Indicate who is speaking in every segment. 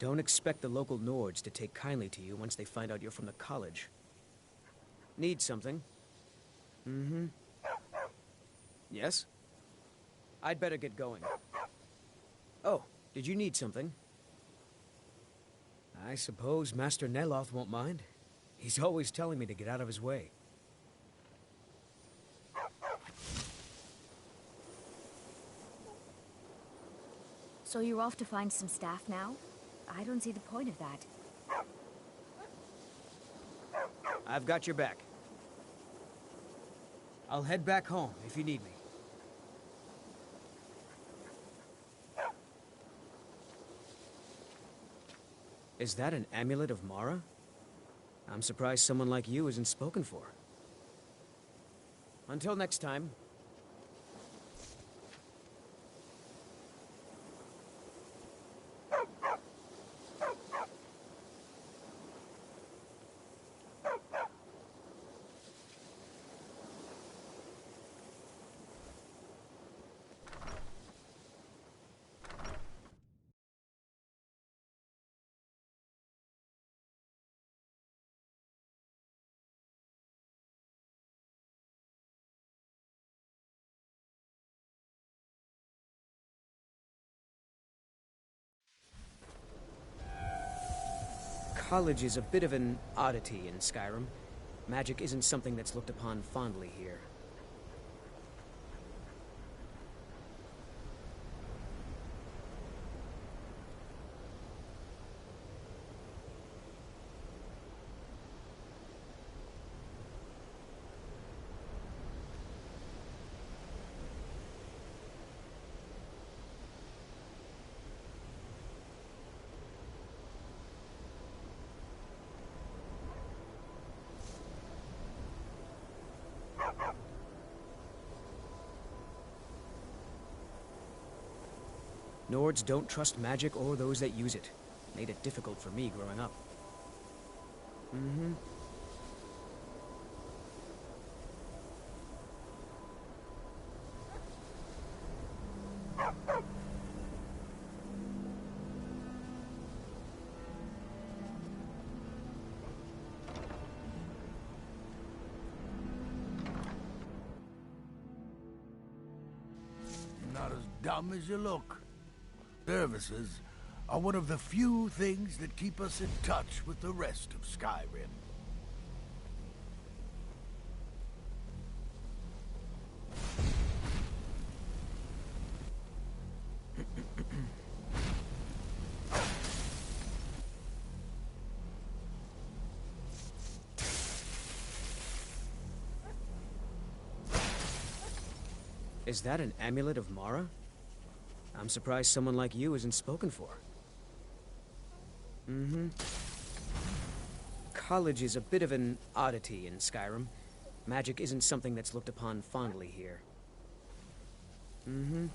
Speaker 1: Don't expect the local Nords to take kindly to you once they find out you're from the college. Need something? Mm-hmm. Yes? I'd better get going. Oh, did you need something? I suppose Master Neloth won't mind. He's always telling me to get out of his way.
Speaker 2: So you're off to find some staff now? I don't see the point of that.
Speaker 1: I've got your back. I'll head back home if you need me. Is that an amulet of Mara? I'm surprised someone like you isn't spoken for. Until next time. College is a bit of an oddity in Skyrim. Magic isn't something that's looked upon fondly here. Nords don't trust magic or those that use it. Made it difficult for me growing up. Mm-hmm.
Speaker 3: Not as dumb as you look. Services are one of the few things that keep us in touch with the rest of Skyrim.
Speaker 1: Is that an amulet of Mara? I'm surprised someone like you isn't spoken for. Mm-hmm. College is a bit of an oddity in Skyrim. Magic isn't something that's looked upon fondly here. Mm-hmm.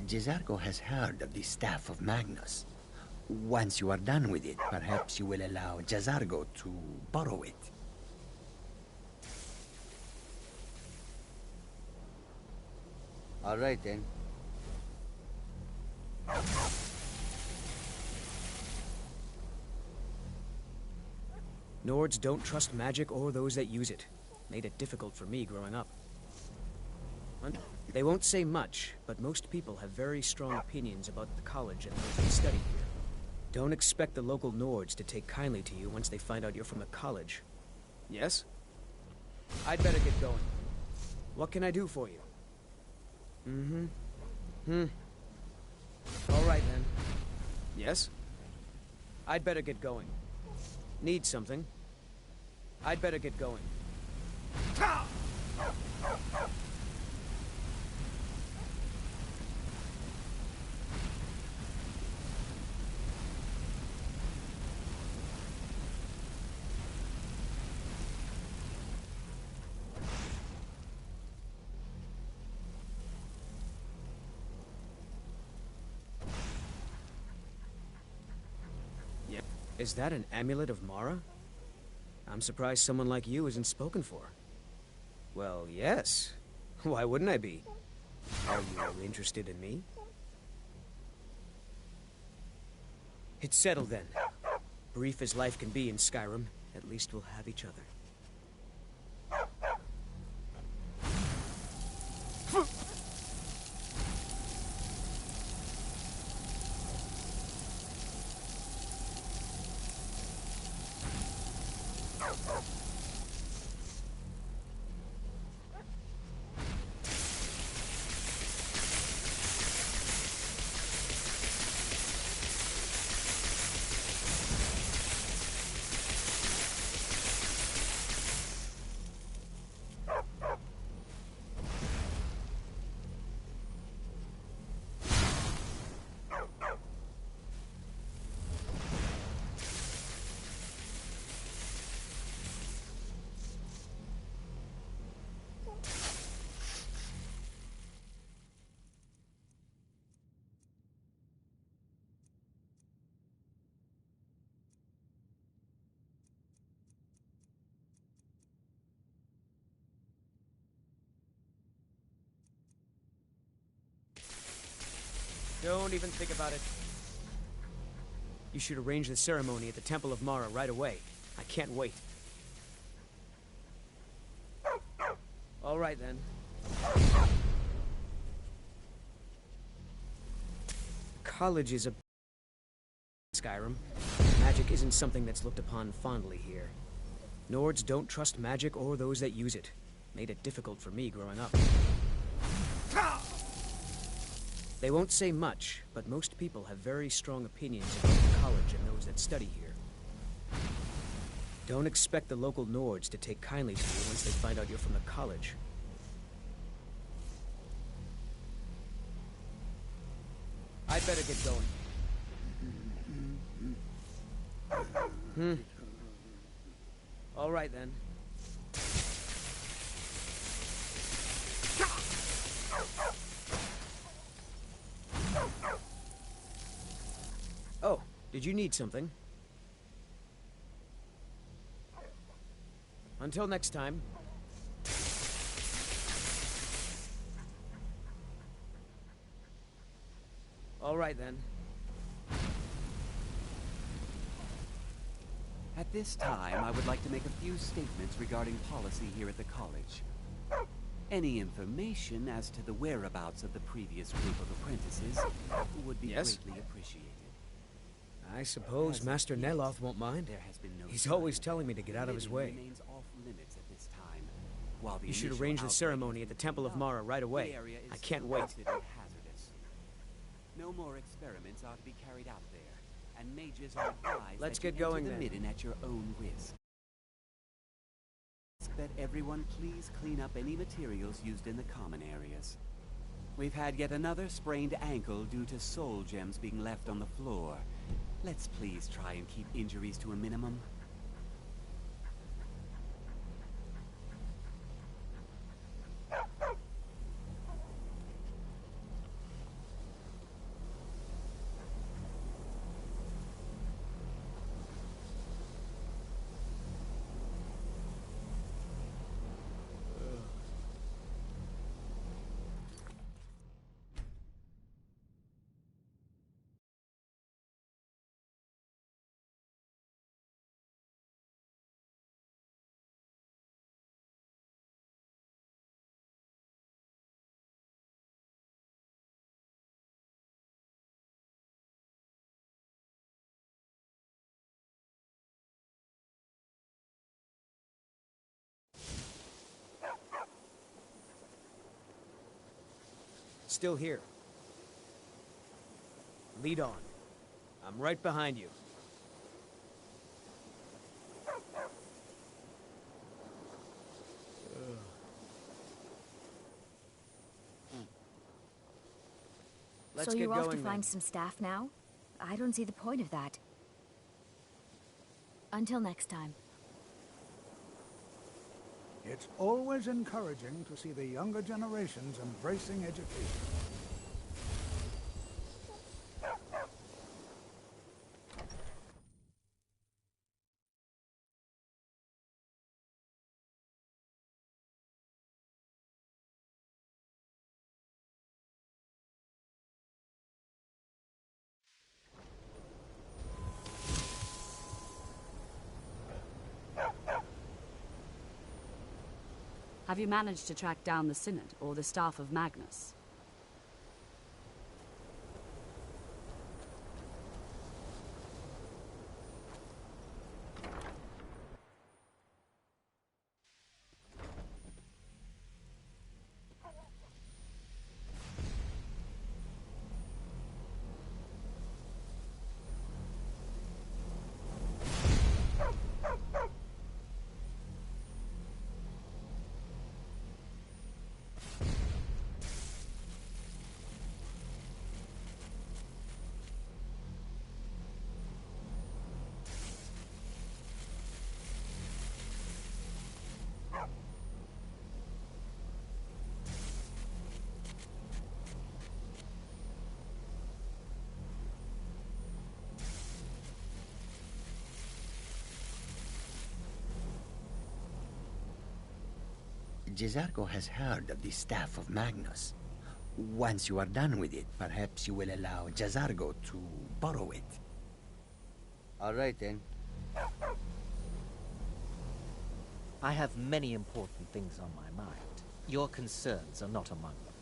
Speaker 4: Jezargo has heard of the Staff of Magnus. Once you are done with it, perhaps you will allow Jezargo to borrow it.
Speaker 5: All right, then.
Speaker 1: Nords don't trust magic or those that use it. Made it difficult for me growing up. They won't say much, but most people have very strong opinions about the college and those that study here. Don't expect the local Nords to take kindly to you once they find out you're from the college. Yes? I'd better get going. What can I do for you? Mm-hmm. All right, then. Yes? I'd better get going. Need something? I'd better get going. Is that an amulet of Mara? I'm surprised someone like you isn't spoken for. Well, yes. Why wouldn't I be? Are you interested in me? It's settled then. Brief as life can be in Skyrim, at least we'll have each other. Don't even think about it. You should arrange the ceremony at the Temple of Mara right away. I can't wait. All right, then. College is a... Skyrim. Magic isn't something that's looked upon fondly here. Nords don't trust magic or those that use it. Made it difficult for me growing up. They won't say much, but most people have very strong opinions about the college and those that study here. Don't expect the local Nords to take kindly to you once they find out you're from the college. I'd better get going. All right, then. Oh, did you need something? Until next time. All right, then.
Speaker 6: At this time, I would like to make a few statements regarding policy here at the college. Any information as to the whereabouts of the previous group of apprentices would be greatly appreciated.
Speaker 1: I suppose Master Neloth won't mind. He's always telling me to get out of his way. You should arrange the ceremony at the Temple of Mara right away. I can't wait.
Speaker 6: No more experiments are to be carried out there, and mages are advised
Speaker 1: Let's
Speaker 6: that
Speaker 1: get
Speaker 6: you
Speaker 1: going
Speaker 6: enter the
Speaker 1: then.
Speaker 6: midden at your own risk. That everyone please clean up any materials used in the common areas. We've had yet another sprained ankle due to soul gems being left on the floor. Let's please try and keep injuries to a minimum.
Speaker 1: Still here. Lead on. I'm right behind you. Let's
Speaker 2: so
Speaker 1: get
Speaker 2: you're off to
Speaker 1: going
Speaker 2: find
Speaker 1: then.
Speaker 2: some staff now? I don't see the point of that. Until next time.
Speaker 7: It's always encouraging to see the younger generations embracing education.
Speaker 8: Have you managed to track down the Synod or the staff of Magnus?
Speaker 4: Jezargo has heard of the Staff of Magnus. Once you are done with it, perhaps you will allow Jezargo to borrow it.
Speaker 5: All right, then.
Speaker 9: I have many important things on my mind. Your concerns are not among them.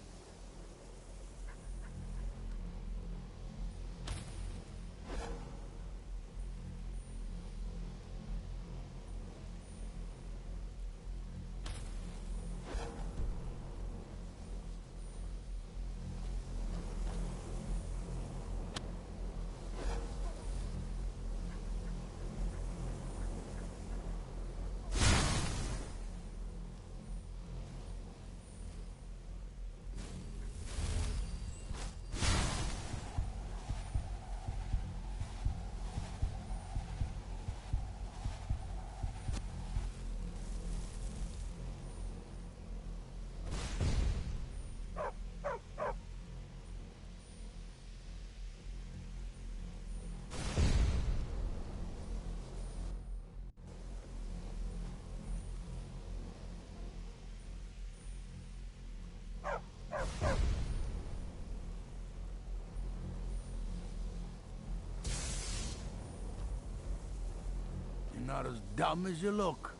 Speaker 3: You're not as dumb as you look.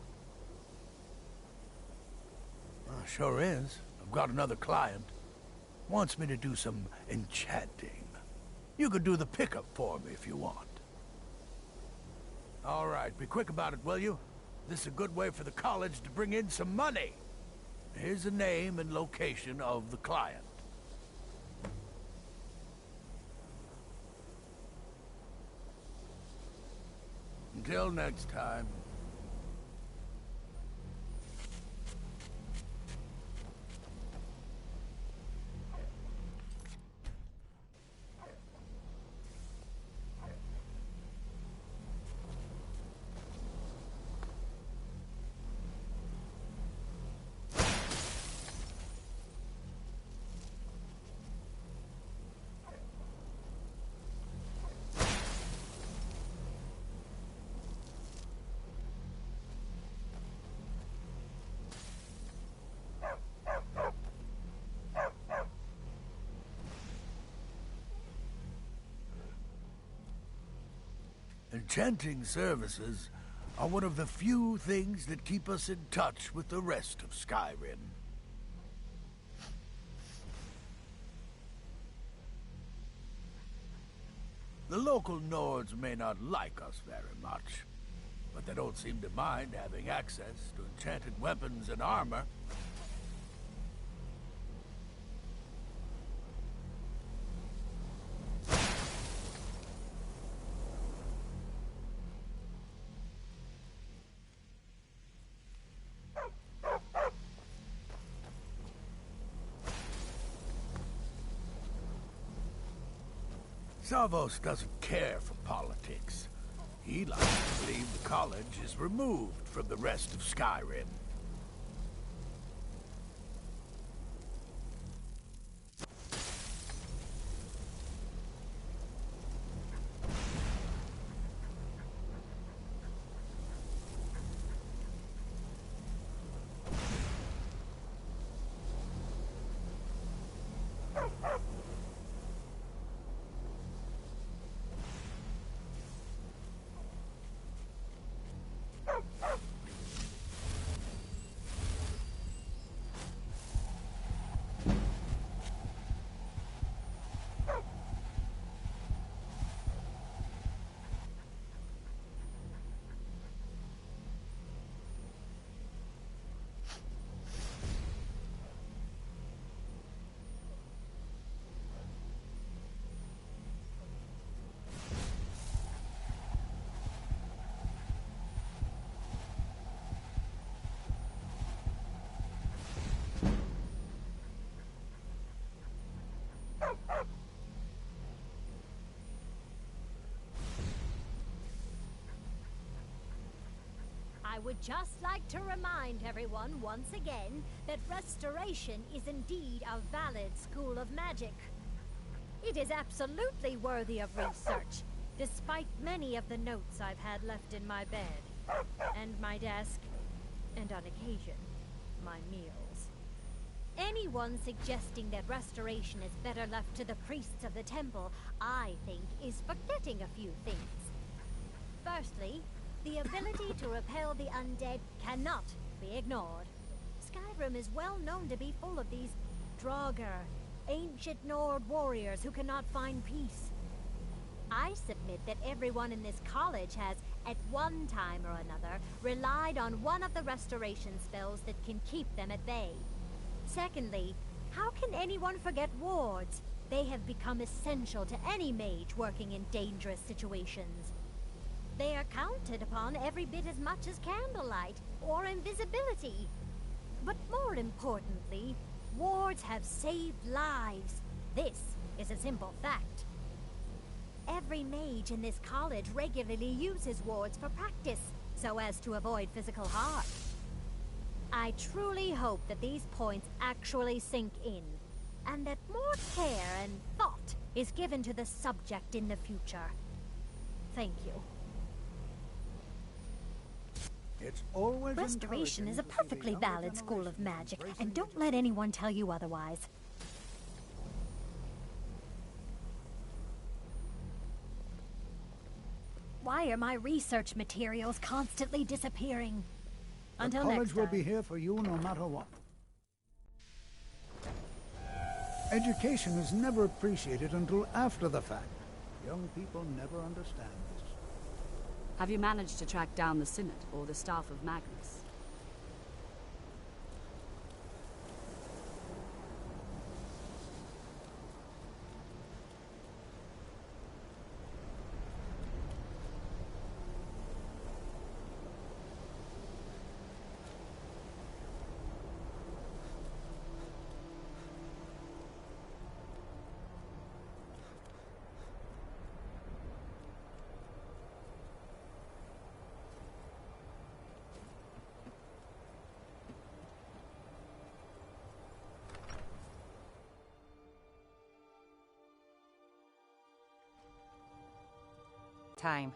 Speaker 3: Sure is. I've got another client. Wants me to do some enchanting. You could do the pickup for me if you want. All right, be quick about it, will you? This is a good way for the college to bring in some money. Here's the name and location of the client. Until next time. Enchanting services are one of the few things that keep us in touch with the rest of Skyrim. The local Nords may not like us very much, but they don't seem to mind having access to enchanted weapons and armor. Savos doesn't care for politics. He likes to believe the college is removed from the rest of Skyrim.
Speaker 10: would just like to remind everyone once again that Restoration is indeed a valid school of magic. It is absolutely worthy of research, despite many of the notes I've had left in my bed, and my desk, and on occasion, my meals. Anyone suggesting that Restoration is better left to the priests of the temple, I think, is forgetting a few things. Firstly, the ability to repel the undead cannot be ignored. Skyrim is well known to be full of these Draugr, ancient Nord warriors who cannot find peace. I submit that everyone in this college has, at one time or another, relied on one of the restoration spells that can keep them at bay. Secondly, how can anyone forget wards? They have become essential to any mage working in dangerous situations. They are counted upon every bit as much as candlelight or invisibility. But more importantly, wards have saved lives. This is a simple fact. Every mage in this college regularly uses wards for practice, so as to avoid physical harm. I truly hope that these points actually sink in, and that more care and thought is given to the subject in the future. Thank you.
Speaker 7: It's always
Speaker 2: Restoration is a perfectly valid school of magic, and don't let anyone tell you otherwise. Why are my research materials constantly disappearing? Until
Speaker 7: next time. The college will be here for you no matter what. Education is never appreciated until after the fact. Young people never understand this.
Speaker 8: Have you managed to track down the Synod or the Staff of Magnus?
Speaker 11: Time.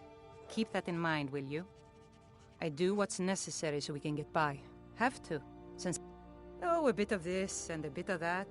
Speaker 11: Keep that in mind, will you? I do what's necessary so we can get by. Have to, since... Oh, a bit of this and a bit of that.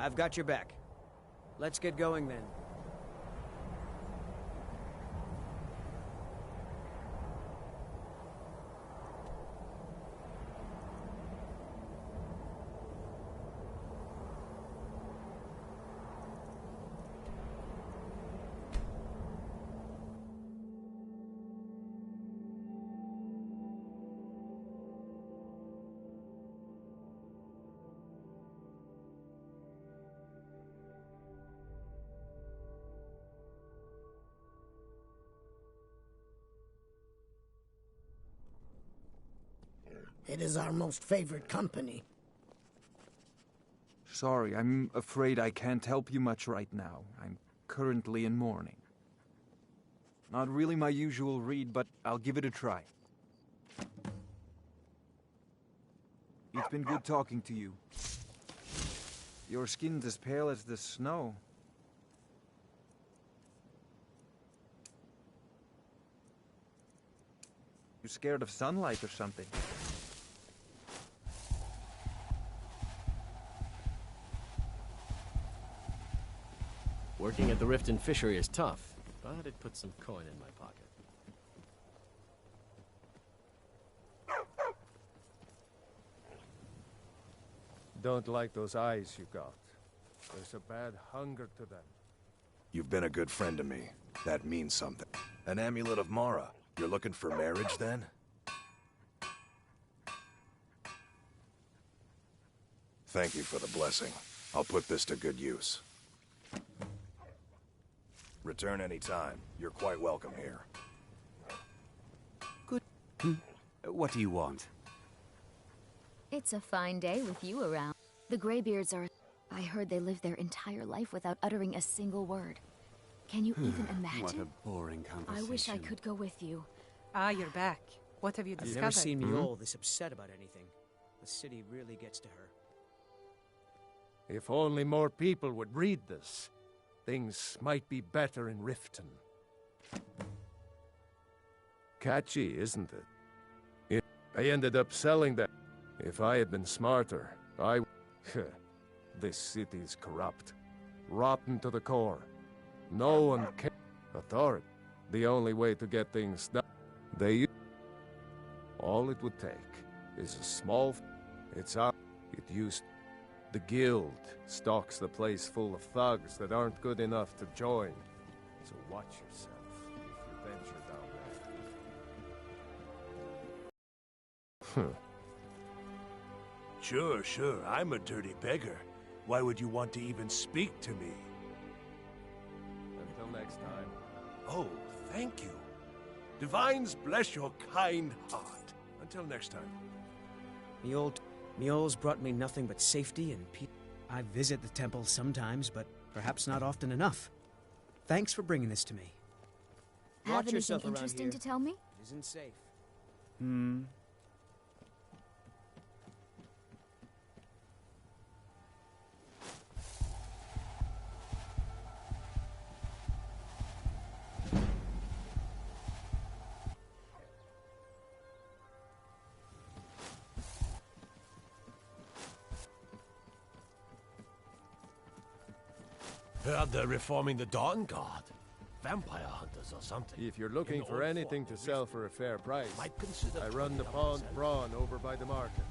Speaker 1: I've got your back. Let's get going then.
Speaker 12: It is our most favored company.
Speaker 13: Sorry, I'm afraid I can't help you much right now. I'm currently in mourning. Not really my usual read, but I'll give it a try. It's been good talking to you. Your skin's as pale as the snow. You scared of sunlight or something?
Speaker 14: Working at the Riften fishery is tough, but it puts some coin in my pocket.
Speaker 15: Don't like those eyes you got. There's a bad hunger to them.
Speaker 16: You've been a good friend to me. That means something. An amulet of Mara. You're looking for marriage, then? Thank you for the blessing. I'll put this to good use. Return any time. You're quite welcome here.
Speaker 6: Good. What do you want?
Speaker 2: It's a fine day with you around. The Greybeards are... I heard they lived their entire life without uttering a single word. Can you even imagine?
Speaker 6: What a boring conversation.
Speaker 2: I wish I could go with you.
Speaker 11: Ah, you're back. What have you
Speaker 1: I've
Speaker 11: discovered?
Speaker 1: never seen Miol this upset about anything. The city really gets to her.
Speaker 15: If only more people would read this, things might be better in Riften. Catchy, isn't it? I ended up selling that. If I had been smarter, I... This city is corrupt. Rotten to the core. No one can... Authority. The only way to get things done. All it would take is a small... It's out. It used... The guild stocks the place full of thugs that aren't good enough to join. So watch yourself if you venture down there.
Speaker 3: Sure. I'm a dirty beggar. Why would you want to even speak to me?
Speaker 15: Until next time.
Speaker 3: Oh, thank you. Divines bless your kind heart. Until next time.
Speaker 1: Miol's brought me nothing but safety and peace. I visit the temple sometimes, but perhaps not often enough. Thanks for bringing this to me.
Speaker 2: Have
Speaker 1: Watch
Speaker 2: anything
Speaker 1: yourself around
Speaker 2: interesting
Speaker 1: here.
Speaker 2: to tell me?
Speaker 1: It isn't safe.
Speaker 3: Heard they're reforming the Dawn Guard. Vampire hunters or something.
Speaker 15: If you're looking for anything to sell for a fair price, I run the Pond Brawn over by the market.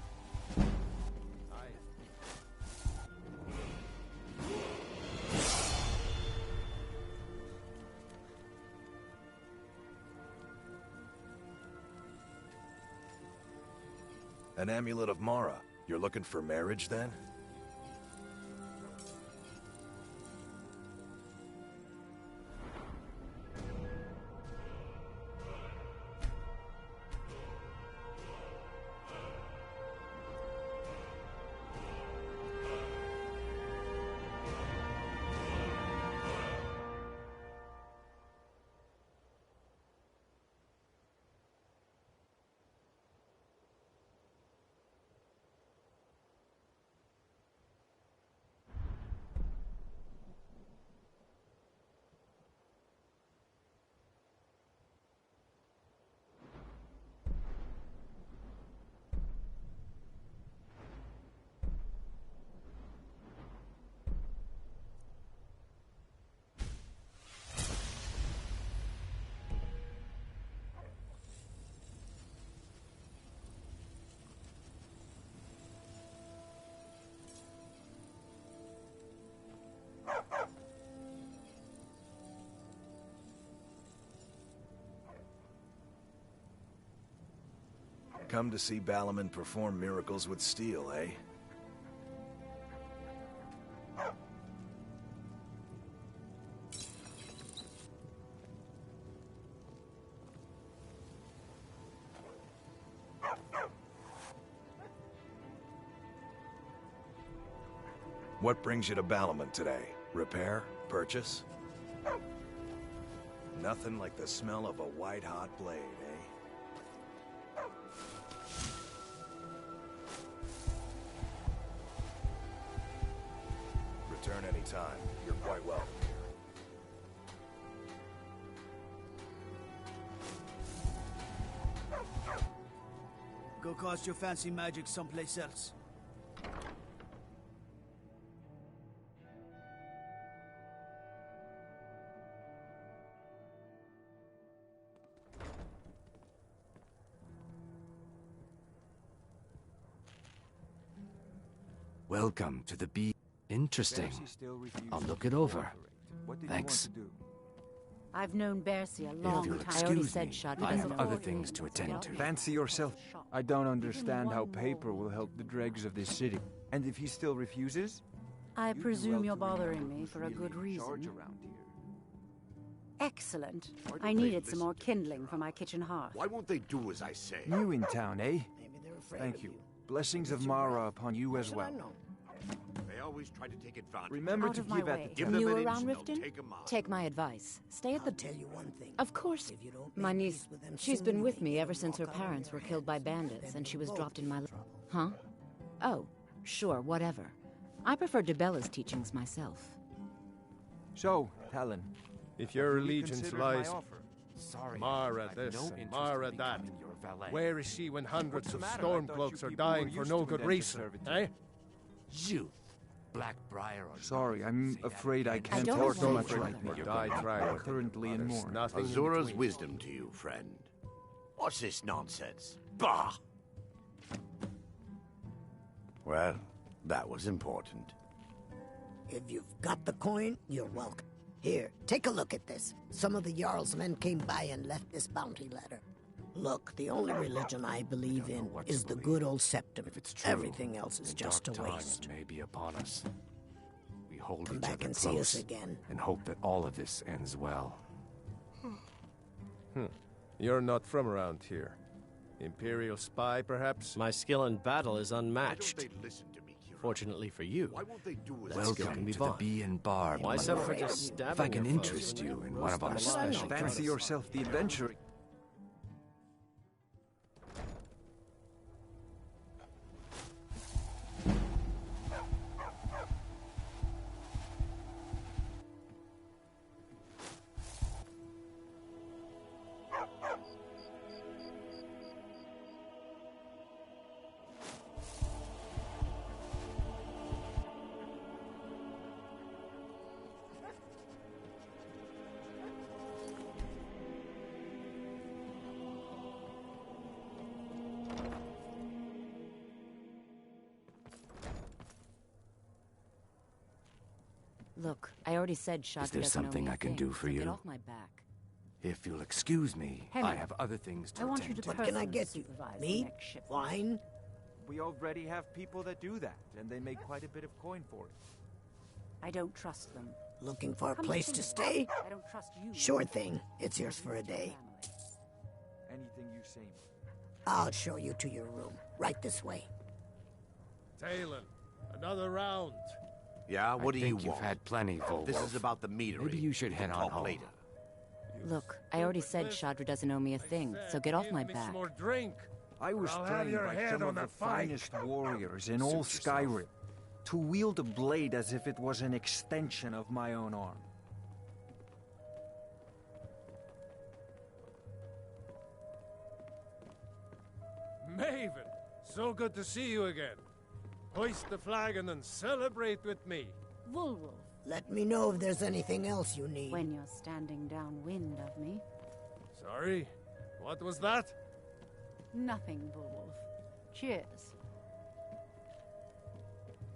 Speaker 16: An amulet of Mara. You're looking for marriage, then? Come to see Balaman perform miracles with steel, eh? What brings you to Balaman today? Repair? Purchase? Nothing like the smell of a white-hot blade, eh? Return anytime. You're quite welcome here.
Speaker 17: Go cast your fancy magic someplace else.
Speaker 18: Welcome to the bee. Interesting. I'll look it over. Thanks.
Speaker 8: I've known Bercy a
Speaker 18: If
Speaker 8: long
Speaker 18: you'll
Speaker 8: time. I already
Speaker 18: excuse
Speaker 8: said
Speaker 18: me,
Speaker 8: shut
Speaker 18: I have
Speaker 8: up.
Speaker 18: other things to attend to.
Speaker 13: Fancy yourself. I don't understand how paper will help the dregs of this city. And if he still refuses?
Speaker 8: I presume you're bothering me for a good reason. Excellent. I needed some more kindling for my kitchen hearth.
Speaker 19: Why won't they do as I say?
Speaker 13: New in town, eh?
Speaker 12: Maybe they're afraid
Speaker 13: Thank
Speaker 12: of
Speaker 13: you. Blessings of Mara upon you as well.
Speaker 19: They always try to take advantage.
Speaker 13: Remember
Speaker 8: Out
Speaker 13: to
Speaker 8: of my
Speaker 13: give at
Speaker 8: way.
Speaker 13: the
Speaker 19: Give
Speaker 13: time.
Speaker 19: them
Speaker 8: New
Speaker 19: an
Speaker 8: around
Speaker 19: inch, they'll
Speaker 8: Riften?
Speaker 19: take 'em out.
Speaker 20: Take my advice. Stay at the...
Speaker 12: I'll tell you one thing.
Speaker 20: Of course.
Speaker 12: If you don't
Speaker 20: My
Speaker 12: make
Speaker 20: niece,
Speaker 12: peace with them
Speaker 20: she's
Speaker 12: soon,
Speaker 20: been with
Speaker 12: they
Speaker 20: me
Speaker 12: can
Speaker 20: ever since her
Speaker 12: walk out on
Speaker 20: parents
Speaker 12: your
Speaker 20: were killed by
Speaker 12: hands.
Speaker 20: bandits
Speaker 12: Then
Speaker 20: and she
Speaker 12: we'll
Speaker 20: was
Speaker 12: both
Speaker 20: dropped
Speaker 12: be
Speaker 20: in my...
Speaker 12: trouble.
Speaker 20: Huh? Oh, sure, whatever. I prefer DeBella's teachings myself.
Speaker 13: So, Talon,
Speaker 15: If your
Speaker 13: have you
Speaker 15: allegiance
Speaker 13: reconsidered my
Speaker 15: lies...
Speaker 13: offer?
Speaker 18: Sorry,
Speaker 15: Mara
Speaker 18: I've
Speaker 15: this
Speaker 18: no
Speaker 15: and
Speaker 18: interest
Speaker 15: Mara
Speaker 18: in
Speaker 15: that.
Speaker 18: becoming your valet.
Speaker 15: Where is she when hundreds
Speaker 13: What's the
Speaker 15: of
Speaker 13: matter? I thought
Speaker 15: Stormcloaks
Speaker 13: you
Speaker 15: are
Speaker 13: people were
Speaker 15: dying for
Speaker 13: used
Speaker 15: no
Speaker 13: to
Speaker 15: good
Speaker 13: indentured
Speaker 15: reason,
Speaker 13: servitude.
Speaker 15: eh?
Speaker 18: Youth. Blackbriar or
Speaker 13: Sorry, I'm afraid I can't
Speaker 20: don't
Speaker 13: talk so
Speaker 20: want
Speaker 13: much
Speaker 20: to
Speaker 13: right
Speaker 20: bother.
Speaker 13: now.
Speaker 15: Die trying.
Speaker 13: I'm currently in mourning.
Speaker 15: Nothing in
Speaker 19: Azura's
Speaker 15: between.
Speaker 19: wisdom to you, friend. What's this nonsense? Bah! Well, that was important.
Speaker 12: If you've got the coin, you're welcome. Here, take a look at this. Some of the Jarl's men came by and left this bounty letter. Look, the only religion I believe in is the good old septum.
Speaker 18: If it's true,
Speaker 12: Everything else is
Speaker 18: then
Speaker 12: just a
Speaker 18: dark
Speaker 12: waste.
Speaker 18: times may be upon us. We hold
Speaker 12: Come
Speaker 18: each
Speaker 12: back
Speaker 18: other
Speaker 12: and
Speaker 18: close
Speaker 12: see us again.
Speaker 18: and hope that all of this ends well.
Speaker 15: You're not from around here. Imperial spy, perhaps?
Speaker 14: My skill in battle is
Speaker 19: Why don't
Speaker 14: unmatched.
Speaker 19: they listen to me, Kira?
Speaker 14: Fortunately for you,
Speaker 19: Why won't they do as
Speaker 14: That skill can
Speaker 18: Welcome
Speaker 14: be
Speaker 18: to the
Speaker 14: bought.
Speaker 18: Bee and Barb.
Speaker 14: Why
Speaker 18: my
Speaker 14: suffer
Speaker 18: lord.
Speaker 14: just stabbing
Speaker 18: If I can
Speaker 14: your foes
Speaker 18: interest
Speaker 14: when
Speaker 18: you
Speaker 14: they
Speaker 18: in one of our
Speaker 14: roast them
Speaker 18: special
Speaker 14: alive?
Speaker 13: Fancy yourself the adventurer.
Speaker 20: Look, I already said Shadra
Speaker 18: Is there
Speaker 20: doesn't owe
Speaker 18: something
Speaker 20: me a
Speaker 18: I can
Speaker 20: thing,
Speaker 18: do for
Speaker 20: so
Speaker 18: you?
Speaker 20: Get off my back.
Speaker 18: If you'll excuse me,
Speaker 8: Henry,
Speaker 18: I have other things to
Speaker 8: I want you
Speaker 18: attend
Speaker 8: to
Speaker 18: to.
Speaker 12: What can I get you?
Speaker 8: supervise the
Speaker 12: Meat?
Speaker 8: next ship.
Speaker 12: Wine?
Speaker 13: We already have people that do that, and they make quite a bit of coin for it.
Speaker 8: I don't trust them.
Speaker 12: Looking for a
Speaker 8: Come
Speaker 12: place
Speaker 8: see
Speaker 12: to
Speaker 8: me.
Speaker 12: stay?
Speaker 8: I don't trust you.
Speaker 12: Sure thing. It's yours for a day.
Speaker 13: Anything you say.
Speaker 12: I'll show you to your room. Right this way.
Speaker 15: Talon, another round.
Speaker 19: Yeah, what do you
Speaker 18: think you've
Speaker 19: want?
Speaker 18: had plenty, Volwolf.
Speaker 19: This is about the meadery.
Speaker 18: Maybe you should
Speaker 19: We
Speaker 18: head
Speaker 19: can
Speaker 18: on
Speaker 19: talk
Speaker 18: home.
Speaker 19: later.
Speaker 20: Look, I already said Shadra doesn't owe me a thing, so get off my
Speaker 15: Give me some
Speaker 20: back.
Speaker 15: more drink.
Speaker 13: I was
Speaker 15: I'll have
Speaker 13: trained
Speaker 15: your
Speaker 13: by
Speaker 15: head
Speaker 13: some
Speaker 15: on
Speaker 13: of
Speaker 15: the
Speaker 13: the
Speaker 15: pike.
Speaker 13: finest warriors in all Skyrim. To wield a blade as if it was an extension of my own arm.
Speaker 15: Maven, so good to see you again. Hoist the flagon and celebrate with me.
Speaker 8: Woolwolf,
Speaker 12: Let me know if there's anything else you need.
Speaker 8: when you're standing downwind of me.
Speaker 15: Sorry, what was that?
Speaker 8: Nothing, Woolwolf. Cheers.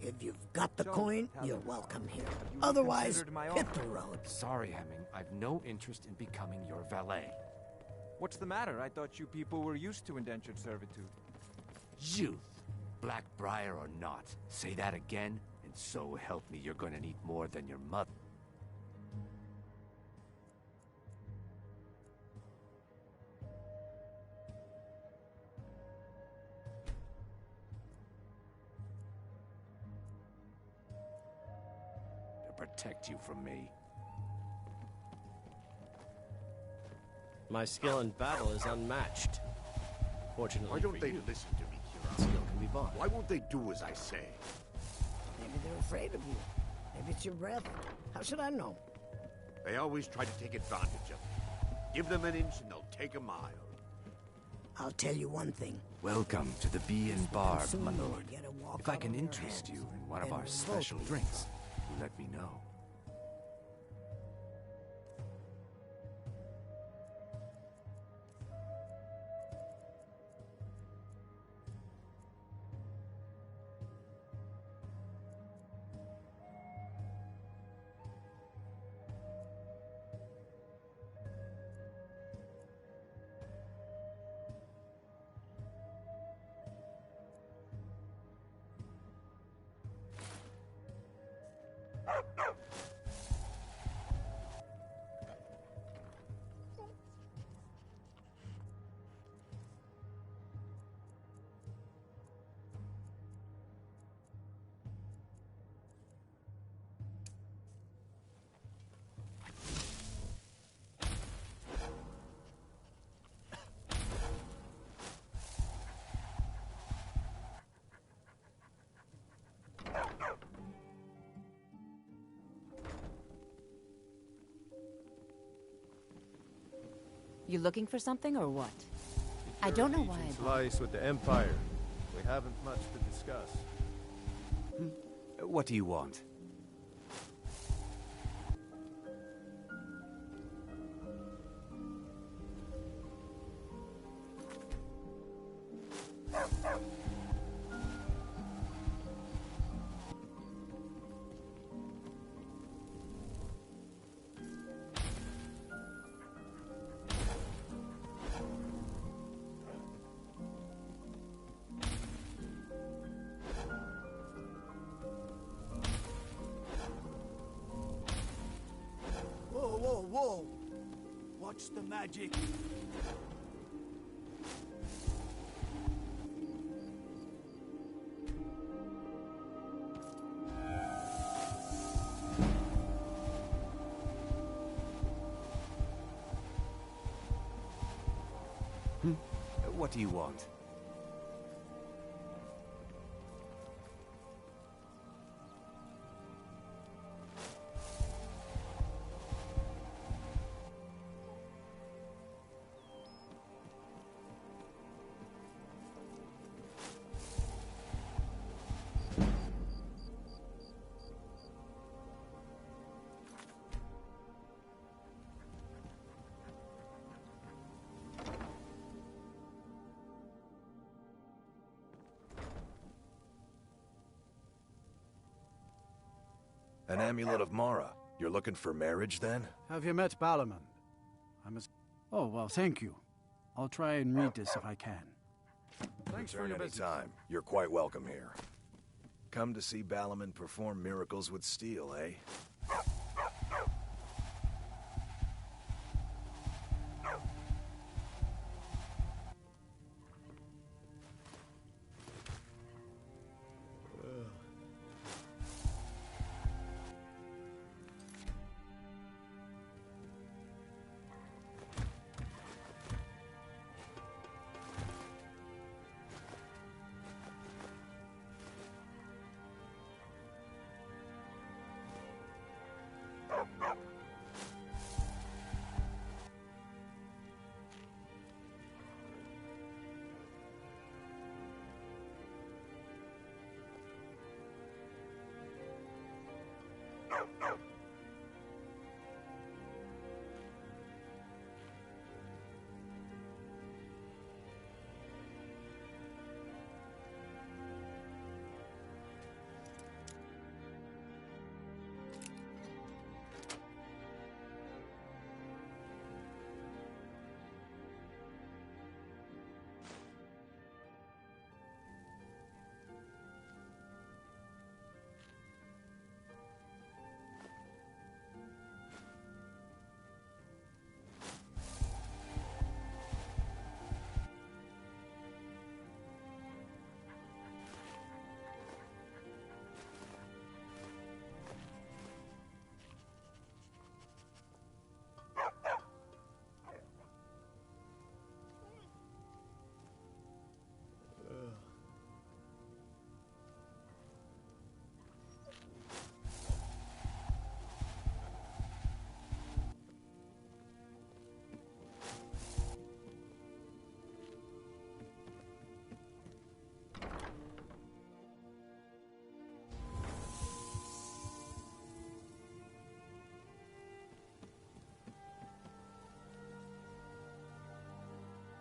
Speaker 12: If you've got the
Speaker 13: So,
Speaker 12: coin,
Speaker 13: Talon,
Speaker 12: you're welcome here.
Speaker 13: have you
Speaker 12: Otherwise,
Speaker 13: reconsidered my
Speaker 12: hit
Speaker 13: offer?
Speaker 12: the road.
Speaker 18: Sorry, Hemming. I've no interest in becoming your valet.
Speaker 13: What's the matter? I thought you people were used to indentured servitude.
Speaker 18: Youth. Blackbriar or not. Say that again, and so help me, you're gonna need more than your mother. To protect you from me.
Speaker 14: My skill in battle is unmatched. Fortunately
Speaker 19: Why don't
Speaker 14: for
Speaker 19: they
Speaker 14: you,
Speaker 19: listen to me,
Speaker 14: that
Speaker 19: Kira?
Speaker 14: skill can be bought.
Speaker 19: Why won't they do as I say?
Speaker 12: Maybe they're afraid of you. Maybe it's your breath. How should I know?
Speaker 19: They always try to take advantage of me. Give them an inch and they'll take a mile.
Speaker 12: I'll tell you one thing.
Speaker 18: Welcome to the Bee and Barb, my
Speaker 12: Consume
Speaker 18: lord.
Speaker 12: you, get a walk
Speaker 18: If I
Speaker 12: out
Speaker 18: can
Speaker 12: of your
Speaker 18: interest
Speaker 12: hands.
Speaker 18: you in one of
Speaker 12: Then
Speaker 18: our
Speaker 12: we'll
Speaker 18: special
Speaker 12: both
Speaker 18: drinks, you let me know.
Speaker 20: You looking for something or what? I don't know why I bought.
Speaker 14: Lies with the Empire. We haven't much to discuss.
Speaker 6: What do you want?
Speaker 17: Whoa, whoa, whoa! Watch the magic.
Speaker 6: What do you want?
Speaker 16: An amulet of Mara. You're looking for marriage, then?
Speaker 17: Have you met Balamand? Oh, well, thank you. I'll try and read this if I can. Thanks for
Speaker 16: Return
Speaker 17: your
Speaker 16: any
Speaker 17: business.
Speaker 16: time. You're quite welcome here. Come to see Balamand perform miracles with steel, eh?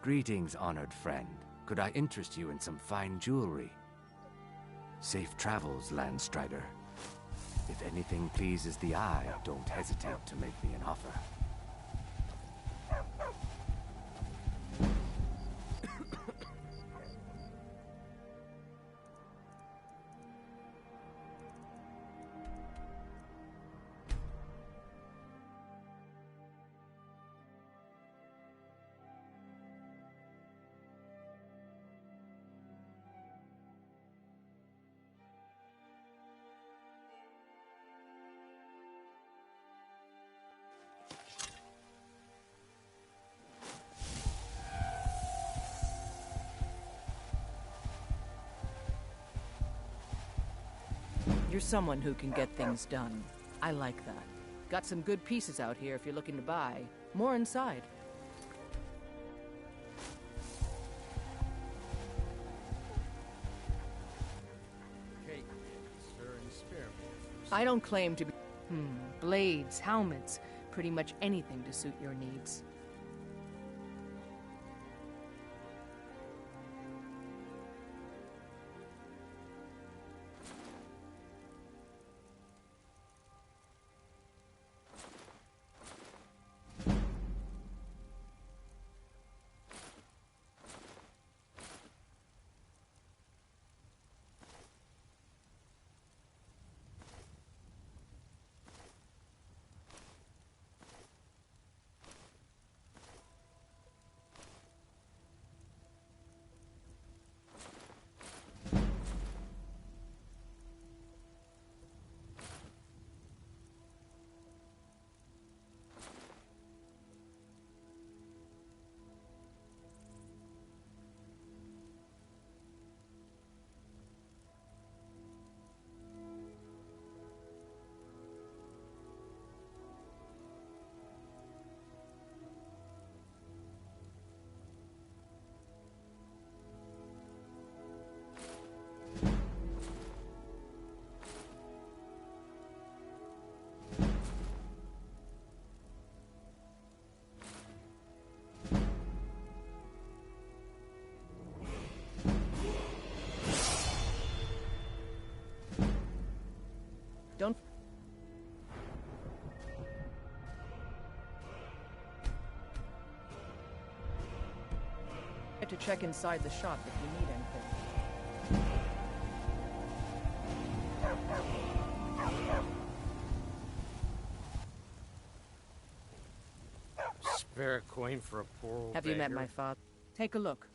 Speaker 18: Greetings, honored friend. Could I interest you in some fine jewelry? Safe travels, Landstrider. If anything pleases the eye, don't hesitate to make me an offer.
Speaker 21: You're someone who can get things done. I like that. Got some good pieces out here if you're looking to buy. More inside.
Speaker 14: Cake, sir, and spare me.
Speaker 21: I don't claim to be... blades, helmets, pretty much anything to suit your needs. Don't... to check inside the shop if you need anything.
Speaker 14: Spare a coin for a poor old
Speaker 21: Have you met
Speaker 14: beggar?
Speaker 21: my father? Take a look.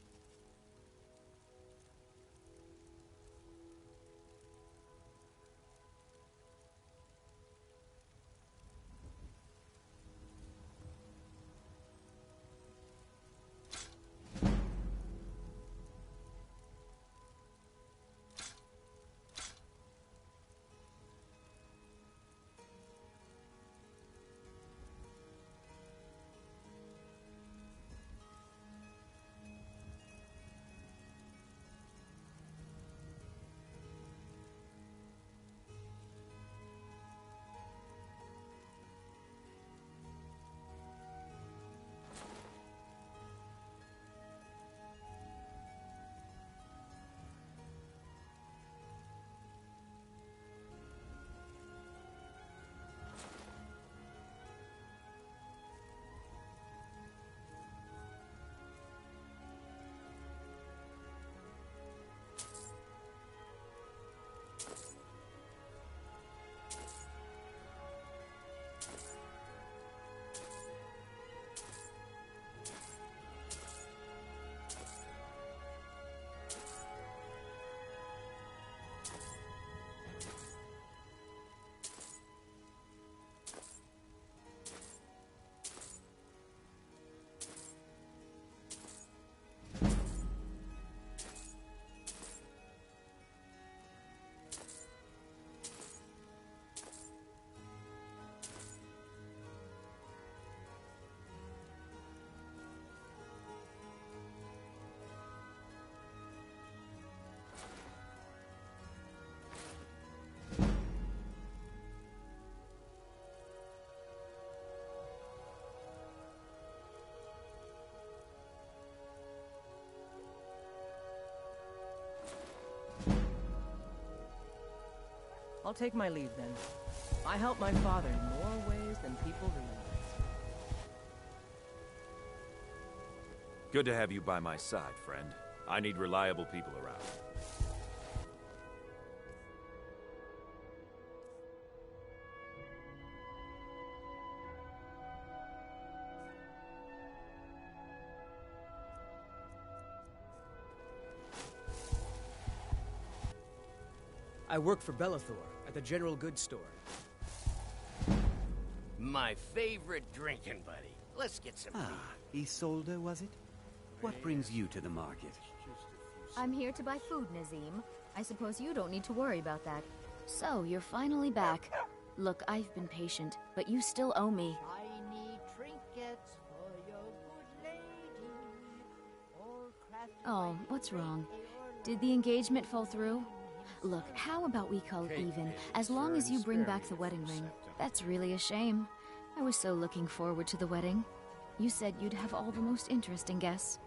Speaker 21: I'll take my leave then. I help my father in more ways than people realize.
Speaker 4: Good to have you by my side, friend. I need reliable people around.
Speaker 1: I work for Bellathor at the general goods store.
Speaker 22: My favorite drinking buddy. Let's get some tea.
Speaker 6: Isolde, was it? What brings you to the market?
Speaker 2: I'm here to buy food, Nazim. I suppose you don't need to worry about that. So, you're finally back. Look, I've been patient, but you still owe me.
Speaker 12: Shiny trinkets for your good lady. All crafted
Speaker 2: Oh, what's wrong? Did the engagement fall through? Look, how about we call it even, as long as you bring back the wedding ring? That's really a shame. I was so looking forward to the wedding. You said you'd have all the most interesting guests.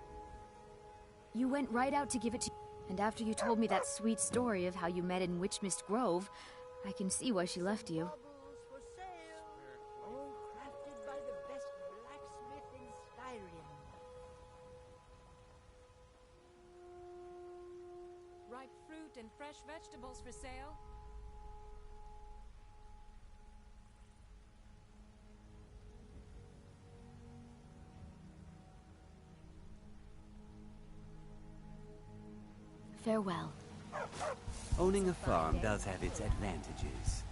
Speaker 2: You went right out to give it to... And after you told me that sweet story of how you met in Witchmist Grove, I can see why she left you.
Speaker 12: for sale. All crafted by the best blacksmith in Skyrim.
Speaker 23: Ripe fruit and fresh vegetables for sale.
Speaker 2: Farewell.
Speaker 6: Owning a farm does have its advantages.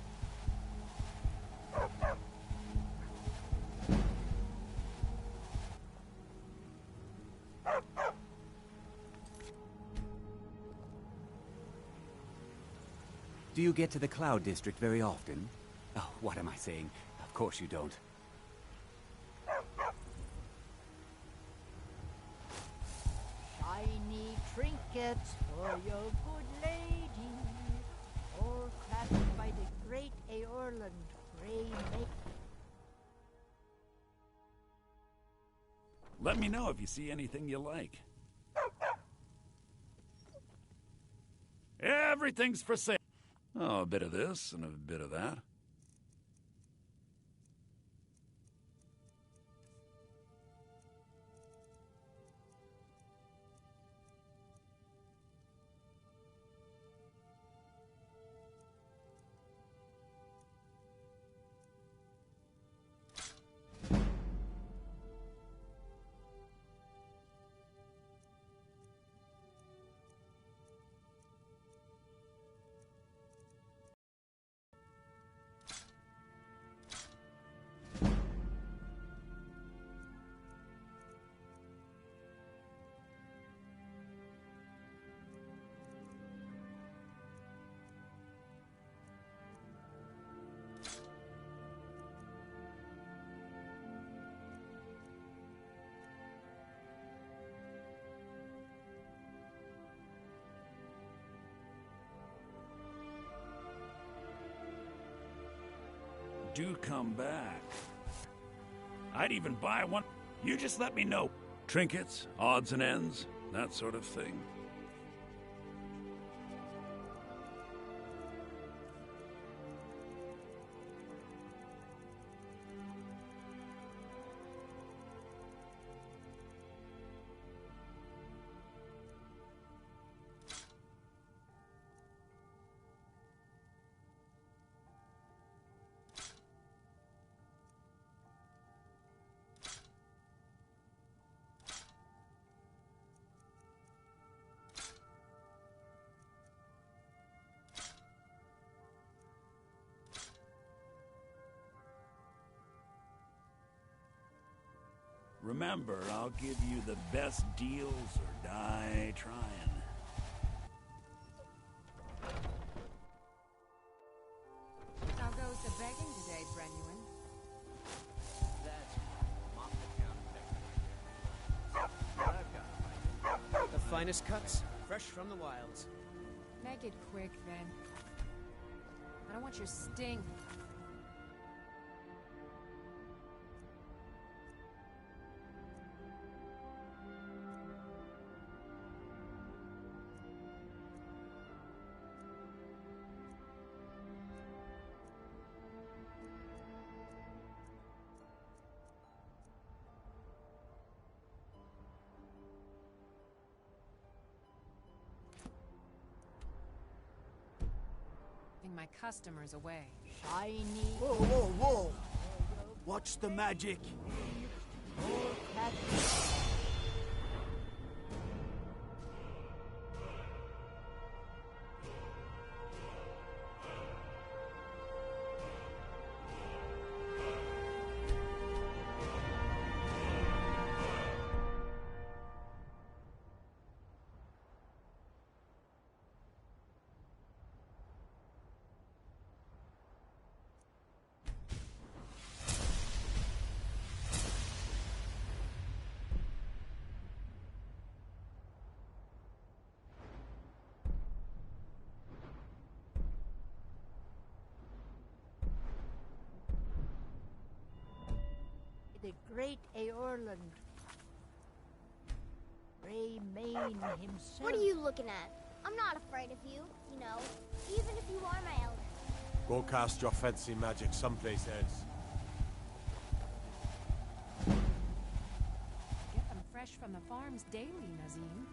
Speaker 6: Do you get to the Cloud District very often? Oh, what am I saying? Of course you don't.
Speaker 12: Shiny trinkets for your good lady. All crafted by the great Aorland Grey Make.
Speaker 24: Let me know if you see anything you like. Everything's for sale. Oh, a bit of this and a bit of that. Do come back. I'd even buy one. You just let me know. Trinkets, odds and ends, that sort of thing. Remember, I'll give you the best deals or die trying.
Speaker 23: How goes the begging today, Brenuin?
Speaker 1: The finest cuts, fresh from the wilds.
Speaker 23: Make it quick, then. I don't want your sting. my customers away.
Speaker 12: Shiny.
Speaker 3: Whoa, whoa, whoa! Watch the magic!
Speaker 12: The great Aorland. Remain himself.
Speaker 5: What are you looking at? I'm not afraid of you, you know, even if you are my elder.
Speaker 7: Go cast your fancy magic someplace else.
Speaker 23: Get them fresh from the farms daily, Nazim.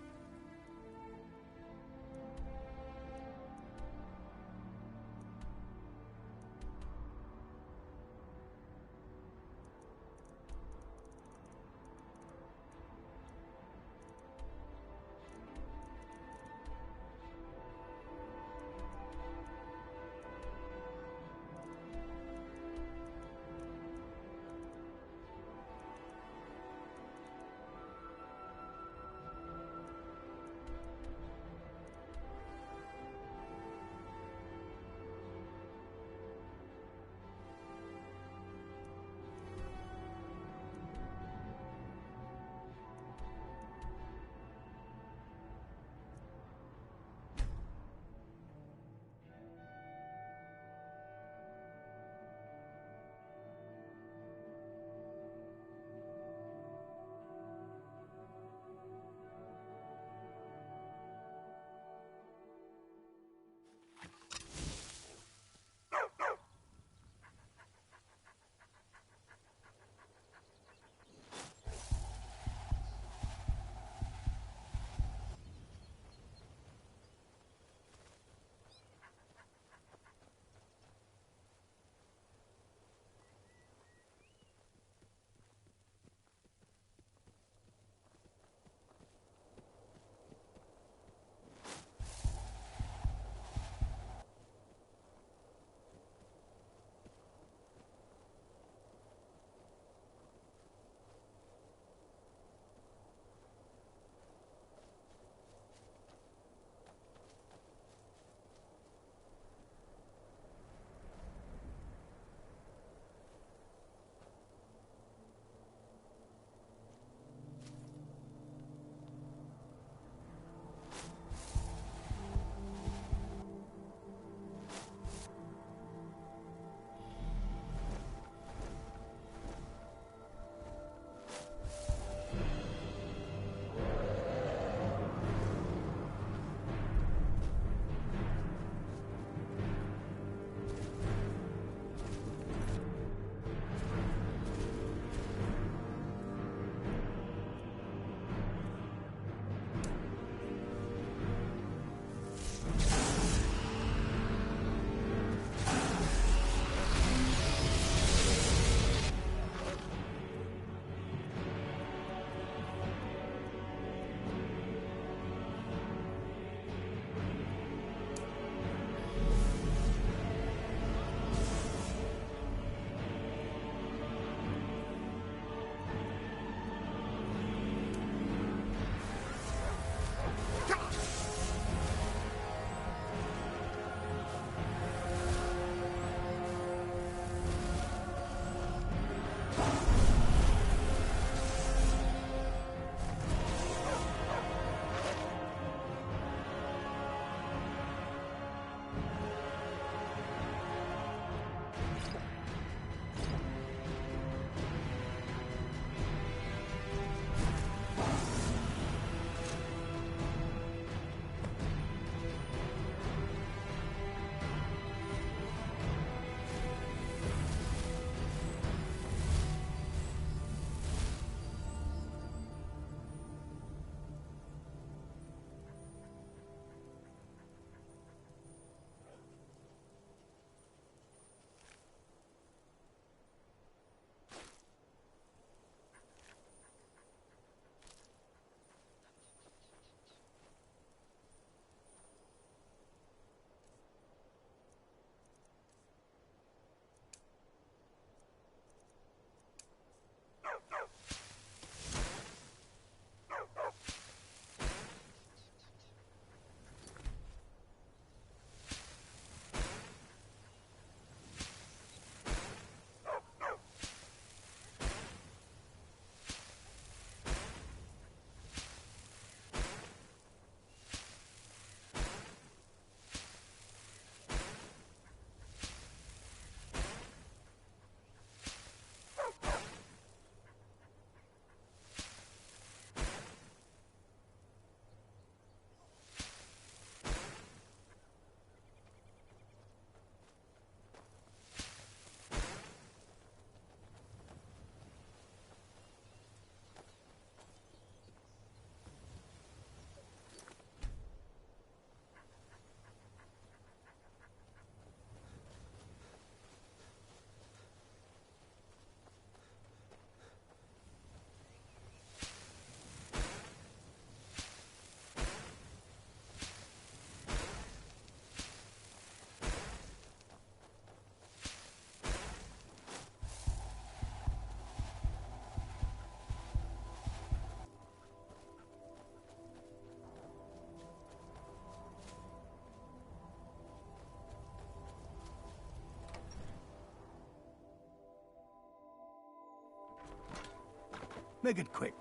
Speaker 3: Make it quick.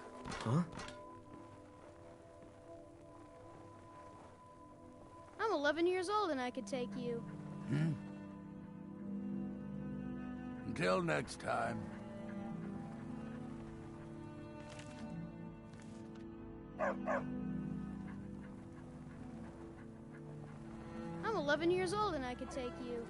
Speaker 1: Huh?
Speaker 9: I'm 11 years old and I could take you.
Speaker 3: Until next time.
Speaker 9: I'm 11 years old and I could take you.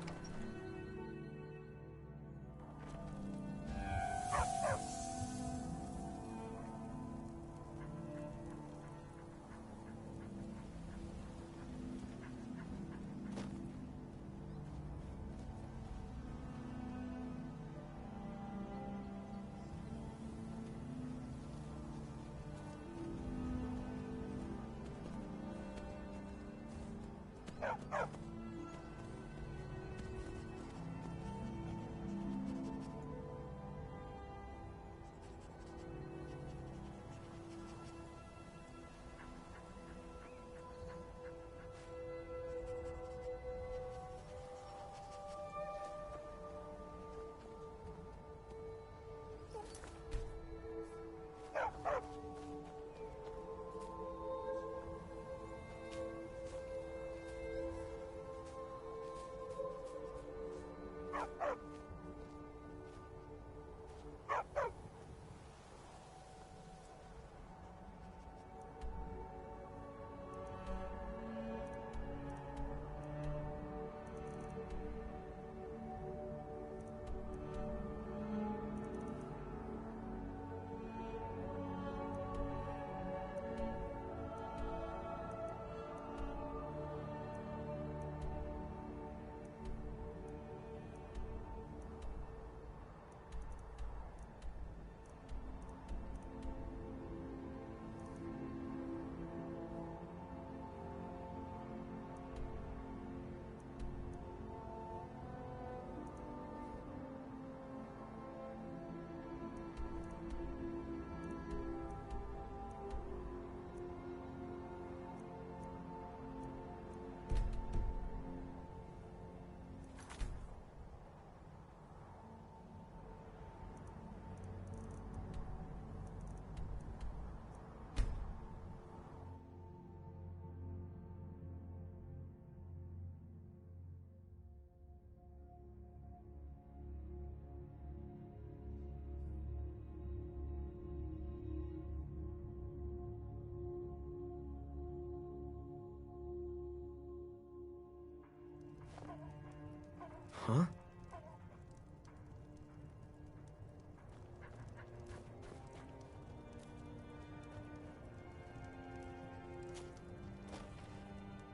Speaker 1: Huh?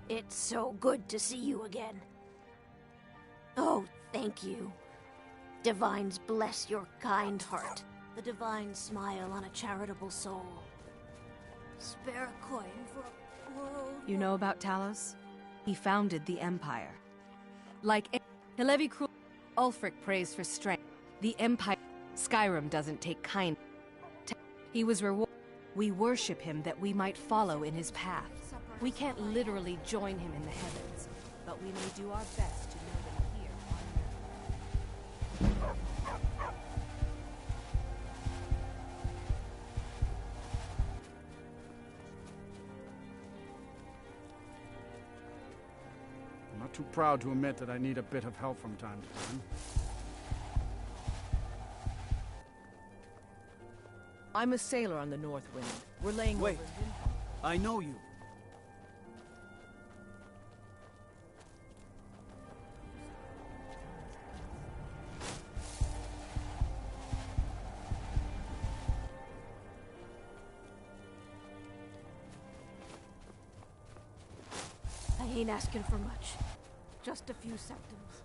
Speaker 10: It's so good to see you again. Oh, thank you. Divines bless your kind heart. The divine smile on a charitable soul. Spare a coin for a world.
Speaker 23: You know about Talos? He founded the Empire. Like Hilevi Cruel, Ulfric prays for strength. The Empire, Skyrim doesn't take kind. He was rewarded. We worship him that we might follow in his path. We can't literally join him in the heavens, but we may do our best to know them here on earth.
Speaker 17: I'm not too proud to admit that I need a bit of help from time to time.
Speaker 21: I'm a sailor on the North Wind. We're laying
Speaker 1: Wait.
Speaker 21: over...
Speaker 1: I know you.
Speaker 10: I ain't asking for much. Just a few symptoms.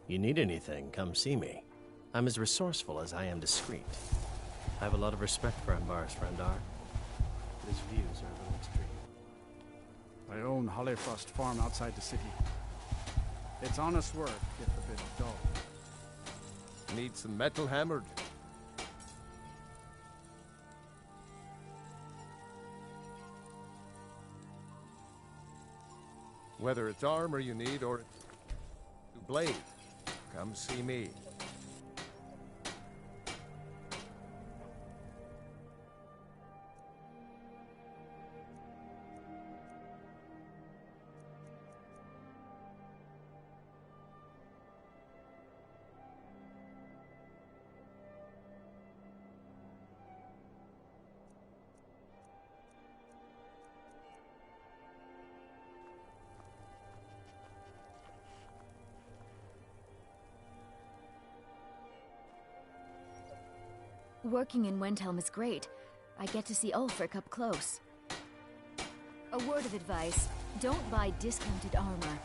Speaker 14: You need anything, come see me. I'm as resourceful as I am discreet. I have a lot of respect for Ambar's Frendar. His views are a little extreme.
Speaker 17: I own Hollifrost Farm outside the city. It's honest work, if a bit dull.
Speaker 7: Need some metal hammered. Whether it's armor you need or it's blade, come see me.
Speaker 2: Working in Wendhelm is great. I get to see Ulfric up close. A word of advice, don't buy discounted armor.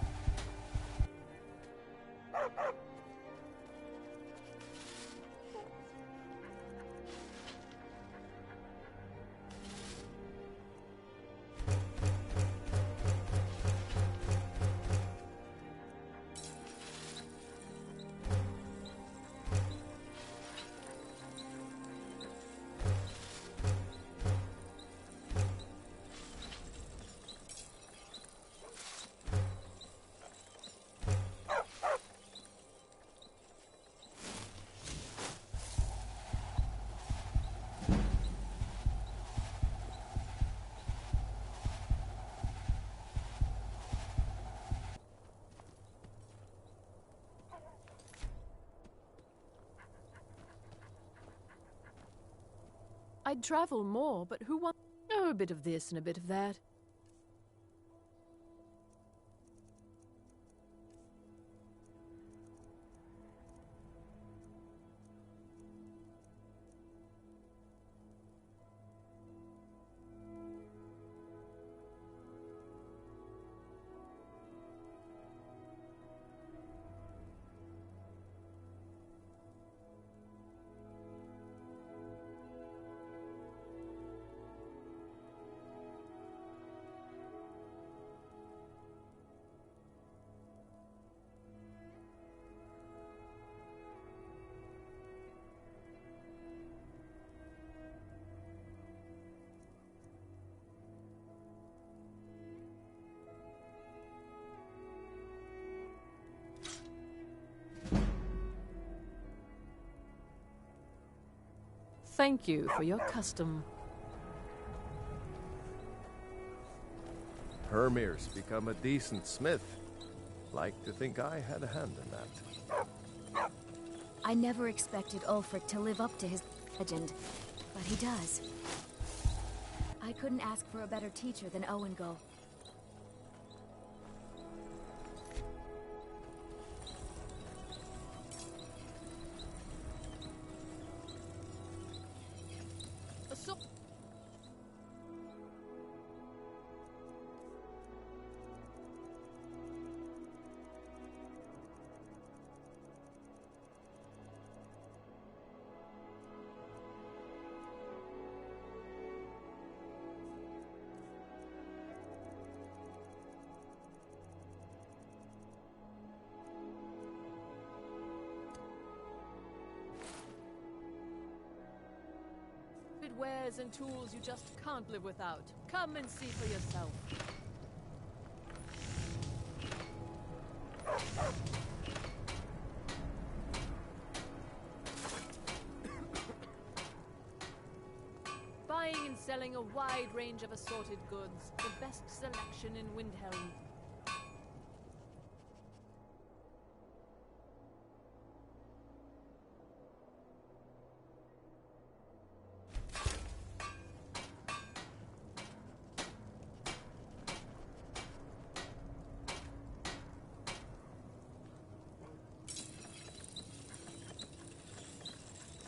Speaker 8: I'd travel more, but who wants... Oh, a bit of this and a bit of that. Thank you for your custom.
Speaker 7: Hermir's become a decent smith. Like to think I had a hand in that.
Speaker 2: I never expected Ulfric to live up to his legend, but he does. I couldn't ask for a better teacher than Owengo.
Speaker 8: Wares and tools you just can't live without. Come and see for yourself. Buying and selling a wide range of assorted goods. The best selection in Windhelm.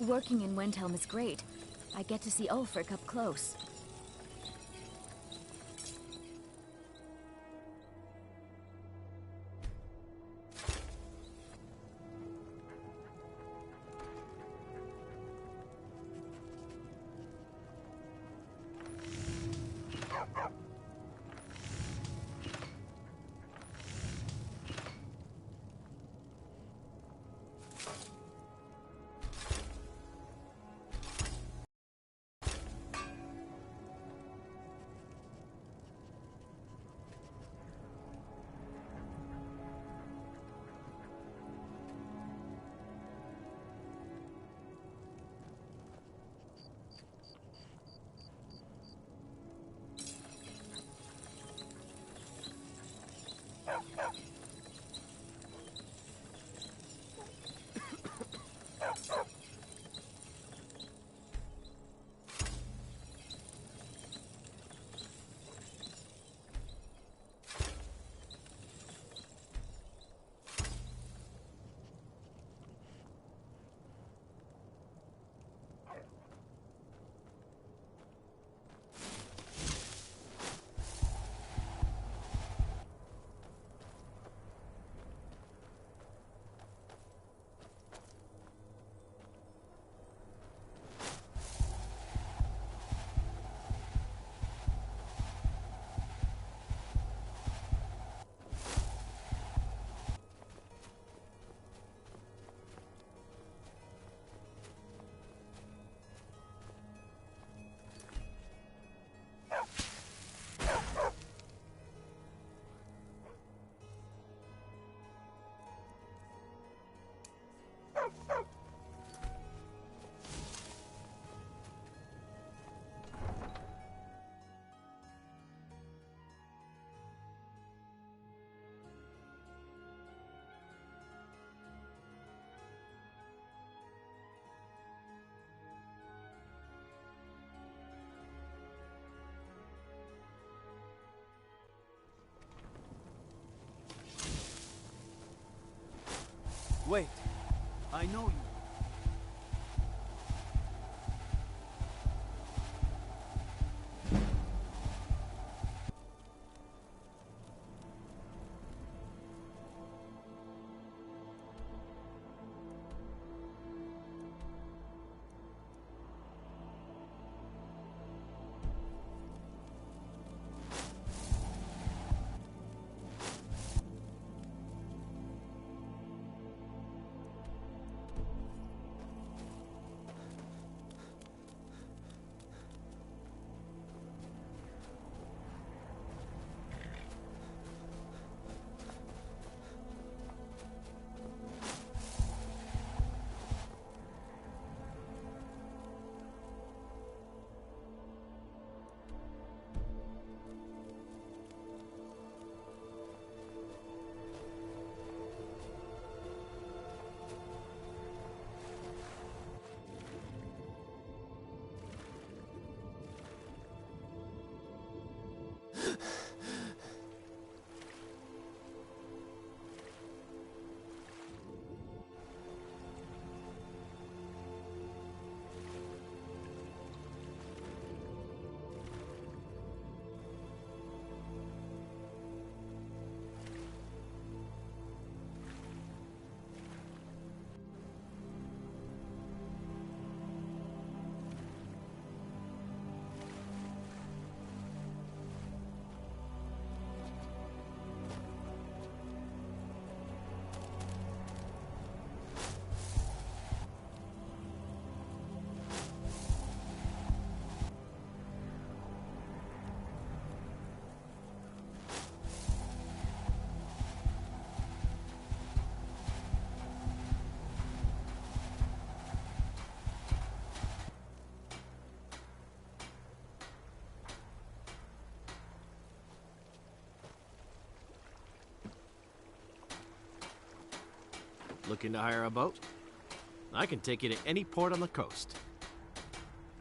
Speaker 2: Working in Wendhelm is great. I get to see Ulfric up close.
Speaker 6: Wait. I know you.
Speaker 14: Looking to hire a boat? I can take you to any port on the coast.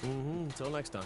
Speaker 14: Until next time.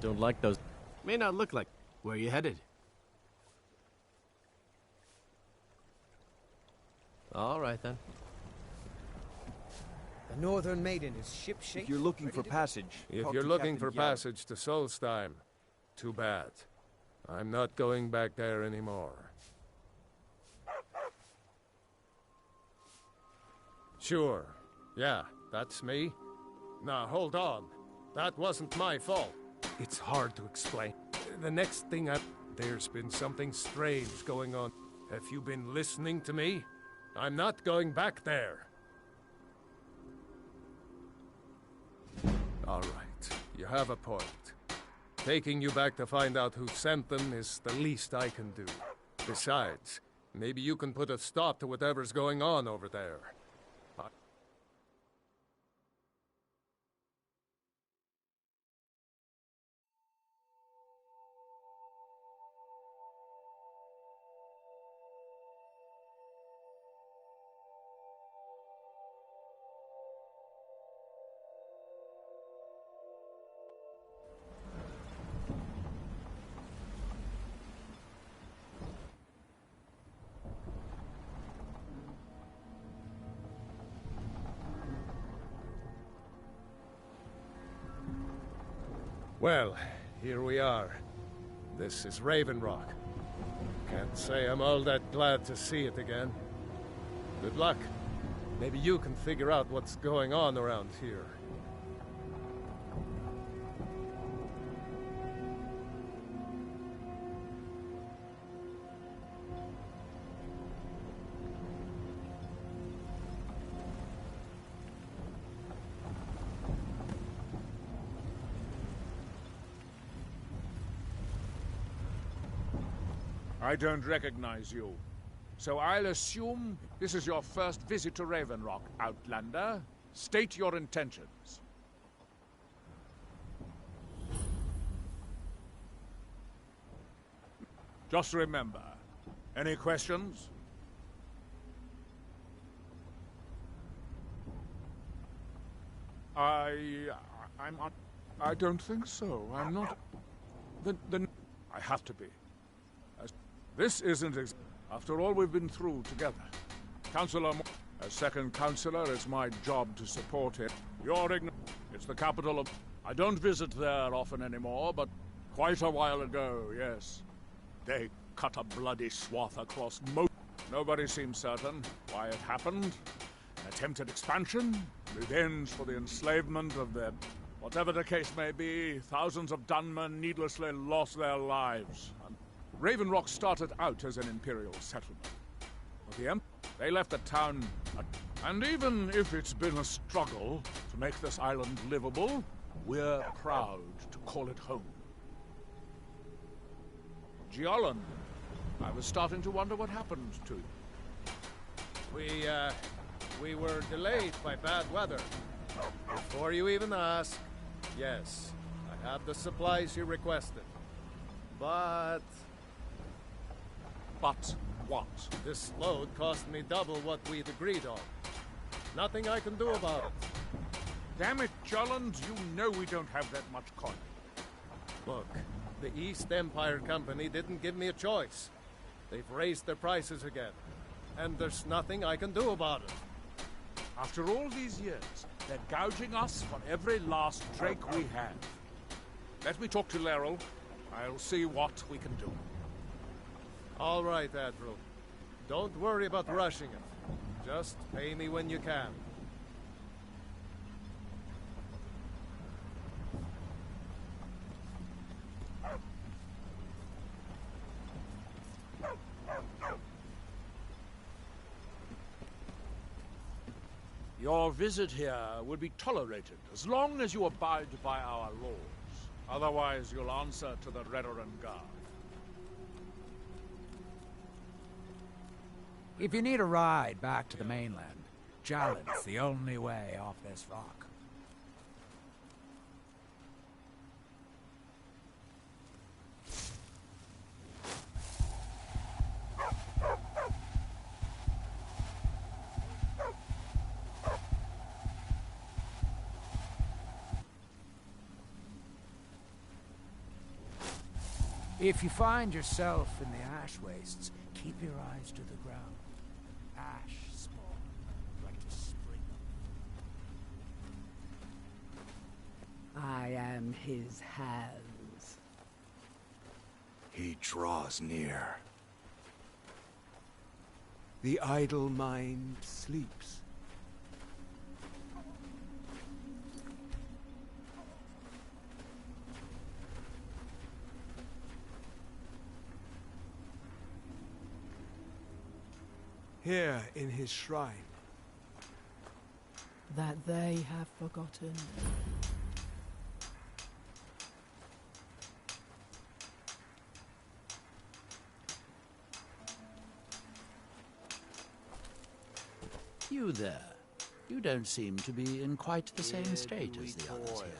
Speaker 14: Don't like those. May not look like. Where you headed? All right then.
Speaker 1: The Northern Maiden is ship-shape.
Speaker 4: If you're looking for passage,
Speaker 7: if you're looking for passage to Solstheim, too bad. I'm not going back there anymore. Sure. Yeah, that's me. Now, hold on. That wasn't my fault. It's hard to explain. The next thing there's been something strange going on. Have you been listening to me? I'm not going back there. All right, you have a point. Taking you back to find out who sent them is the least I can do. Besides, maybe you can put a stop to whatever's going on over there. Well, here we are. This is Raven Rock. Can't say I'm all that glad to see it again. Good luck. Maybe you can figure out what's going on around here.
Speaker 11: I don't recognize you. So I'll assume this is your first visit to Raven Rock, Outlander. State your intentions. Just remember, any questions? I don't think so. I'm not... I have to be. This isn't after all we've been through together. Counselor, as second counselor, it's my job to support it. You're ignorant. It's the capital of... I don't visit there often anymore, but quite a while ago, yes. They cut a bloody swath across most... Nobody seems certain why it happened. An attempted expansion, revenge for the enslavement of their... Whatever the case may be, thousands of Dunmen needlessly lost their lives. Raven Rock started out as an imperial settlement. But the they left the town... And even if it's been a struggle to make this island livable, we're proud to call it home. Giolan, I was starting to wonder what happened to you.
Speaker 7: We were delayed by bad weather. Before you even ask, yes, I have the supplies you requested. But
Speaker 11: what?
Speaker 7: This load cost me double what we'd agreed on. Nothing I can do about it.
Speaker 11: Damn it, Jolland, you know we don't have that much coin.
Speaker 7: Look, the East Empire Company didn't give me a choice. They've raised their prices again, and there's nothing I can do about it.
Speaker 11: After all these years, they're gouging us for every last drake we have. Let me talk to Laeral. I'll see what we can do.
Speaker 7: All right, Admiral. Don't worry about rushing it. Just pay me when you can.
Speaker 11: Your visit here would be tolerated as long as you abide by our laws. Otherwise, you'll answer to the Redoran Guard.
Speaker 13: If you need a ride back to the mainland, Jalen's the only way off this rock. If you find yourself in the ash wastes, keep your eyes to the ground. Ash spawn, like to spring up.
Speaker 15: I am his hands.
Speaker 16: He draws near.
Speaker 6: The idle mind sleeps.
Speaker 19: Here in his shrine.
Speaker 8: That they have forgotten.
Speaker 25: You there. You don't seem to be in quite the same state as the others here.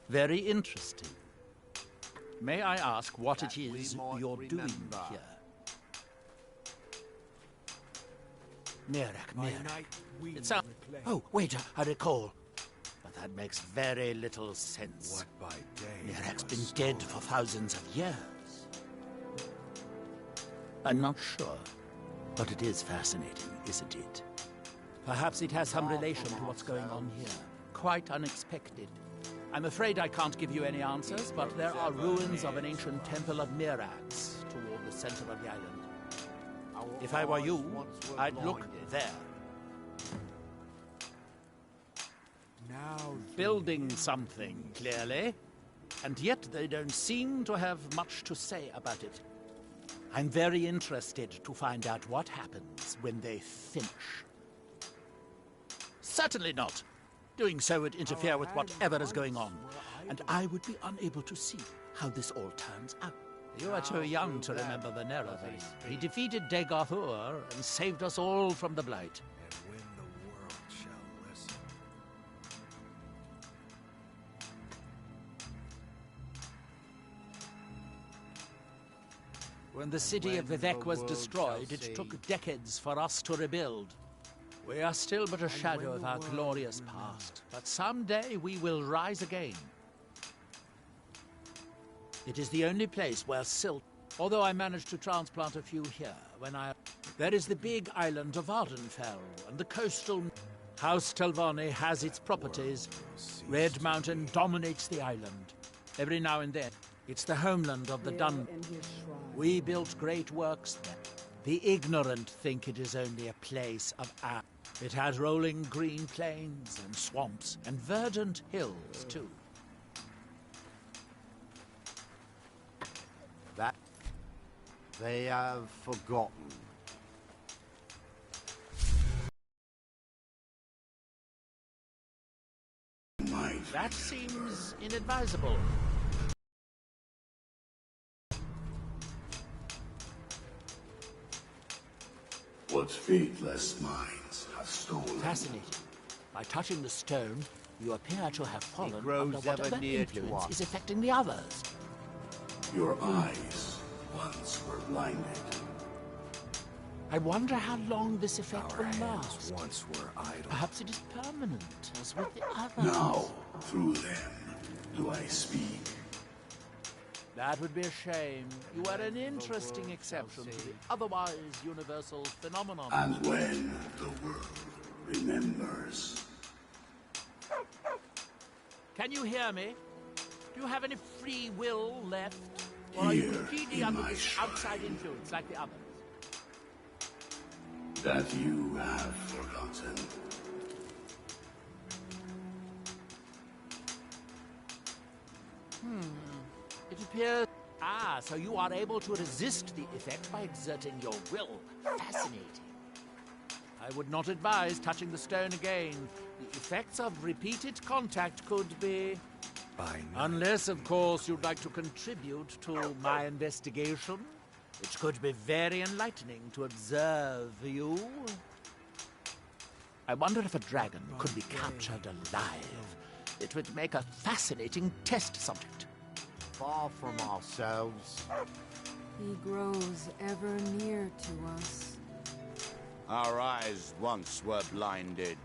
Speaker 25: Very interesting. May I ask what it is you're doing here? Mirek. It's a... Oh, wait, I recall. But that makes very little sense.
Speaker 16: What by day?
Speaker 25: Mirek's been dead for thousands of years. I'm not sure, but it is fascinating, isn't it? Perhaps it has some relation to what's going on here. Quite unexpected. I'm afraid I can't give you any answers, but there are ruins of an ancient temple of Mirax toward the center of the island. If I were you, I'd look there.
Speaker 19: Now
Speaker 25: building something, clearly. And yet they don't seem to have much to say about it. I'm very interested to find out what happens when they finish. Certainly not. Doing so would interfere with whatever is going on, and I would be unable to see how this all turns out. You are too young to remember the narrative. He defeated Dagoth-Ur and saved us all from the Blight.
Speaker 16: And when the world shall listen.
Speaker 25: When the city of Vivec was destroyed, it took decades for us to rebuild. We are still but a shadow of our glorious past, but someday we will rise again. It is the only place where silt, although I managed to transplant a few here when there is the big island of Ardenfell and the coastal. House Telvanni has its properties. Red Mountain dominates the island. Every now and then, it's the homeland of the Dun. We built great works there. The ignorant think it is only a place of art. It has rolling green plains and swamps and verdant hills, too.
Speaker 12: That they have forgotten.
Speaker 25: That seems inadvisable.
Speaker 18: What faithless minds have stolen.
Speaker 25: Fascinating. By touching the stone, you appear to have fallen
Speaker 12: grows
Speaker 25: under whatever
Speaker 12: ever near to
Speaker 25: influence
Speaker 12: us.
Speaker 25: is affecting the others.
Speaker 18: Your eyes once were blinded.
Speaker 25: I wonder how long this effect will last.
Speaker 16: Once were idle.
Speaker 25: Perhaps it is permanent, as with the others.
Speaker 18: Now, through them, do I speak.
Speaker 25: That would be a shame. You are an interesting exception to the otherwise universal phenomenon.
Speaker 18: And when the world remembers.
Speaker 25: Can you hear me? Do you have any free will left? Or are you
Speaker 18: Here
Speaker 25: completely
Speaker 18: in
Speaker 25: under
Speaker 18: my
Speaker 25: this
Speaker 18: shrine.
Speaker 25: outside influence like the others?
Speaker 18: That you have forgotten.
Speaker 25: It appears... Ah, so you are able to resist the effect by exerting your will. Fascinating. I would not advise touching the stone again. The effects of repeated contact could be... Unless, of course, you'd like to contribute to my investigation. It could be very enlightening to observe you. I wonder if a dragon could be captured alive. It would make a fascinating test subject.
Speaker 12: Far from ourselves.
Speaker 20: He grows ever near to us.
Speaker 22: Our eyes once were blinded.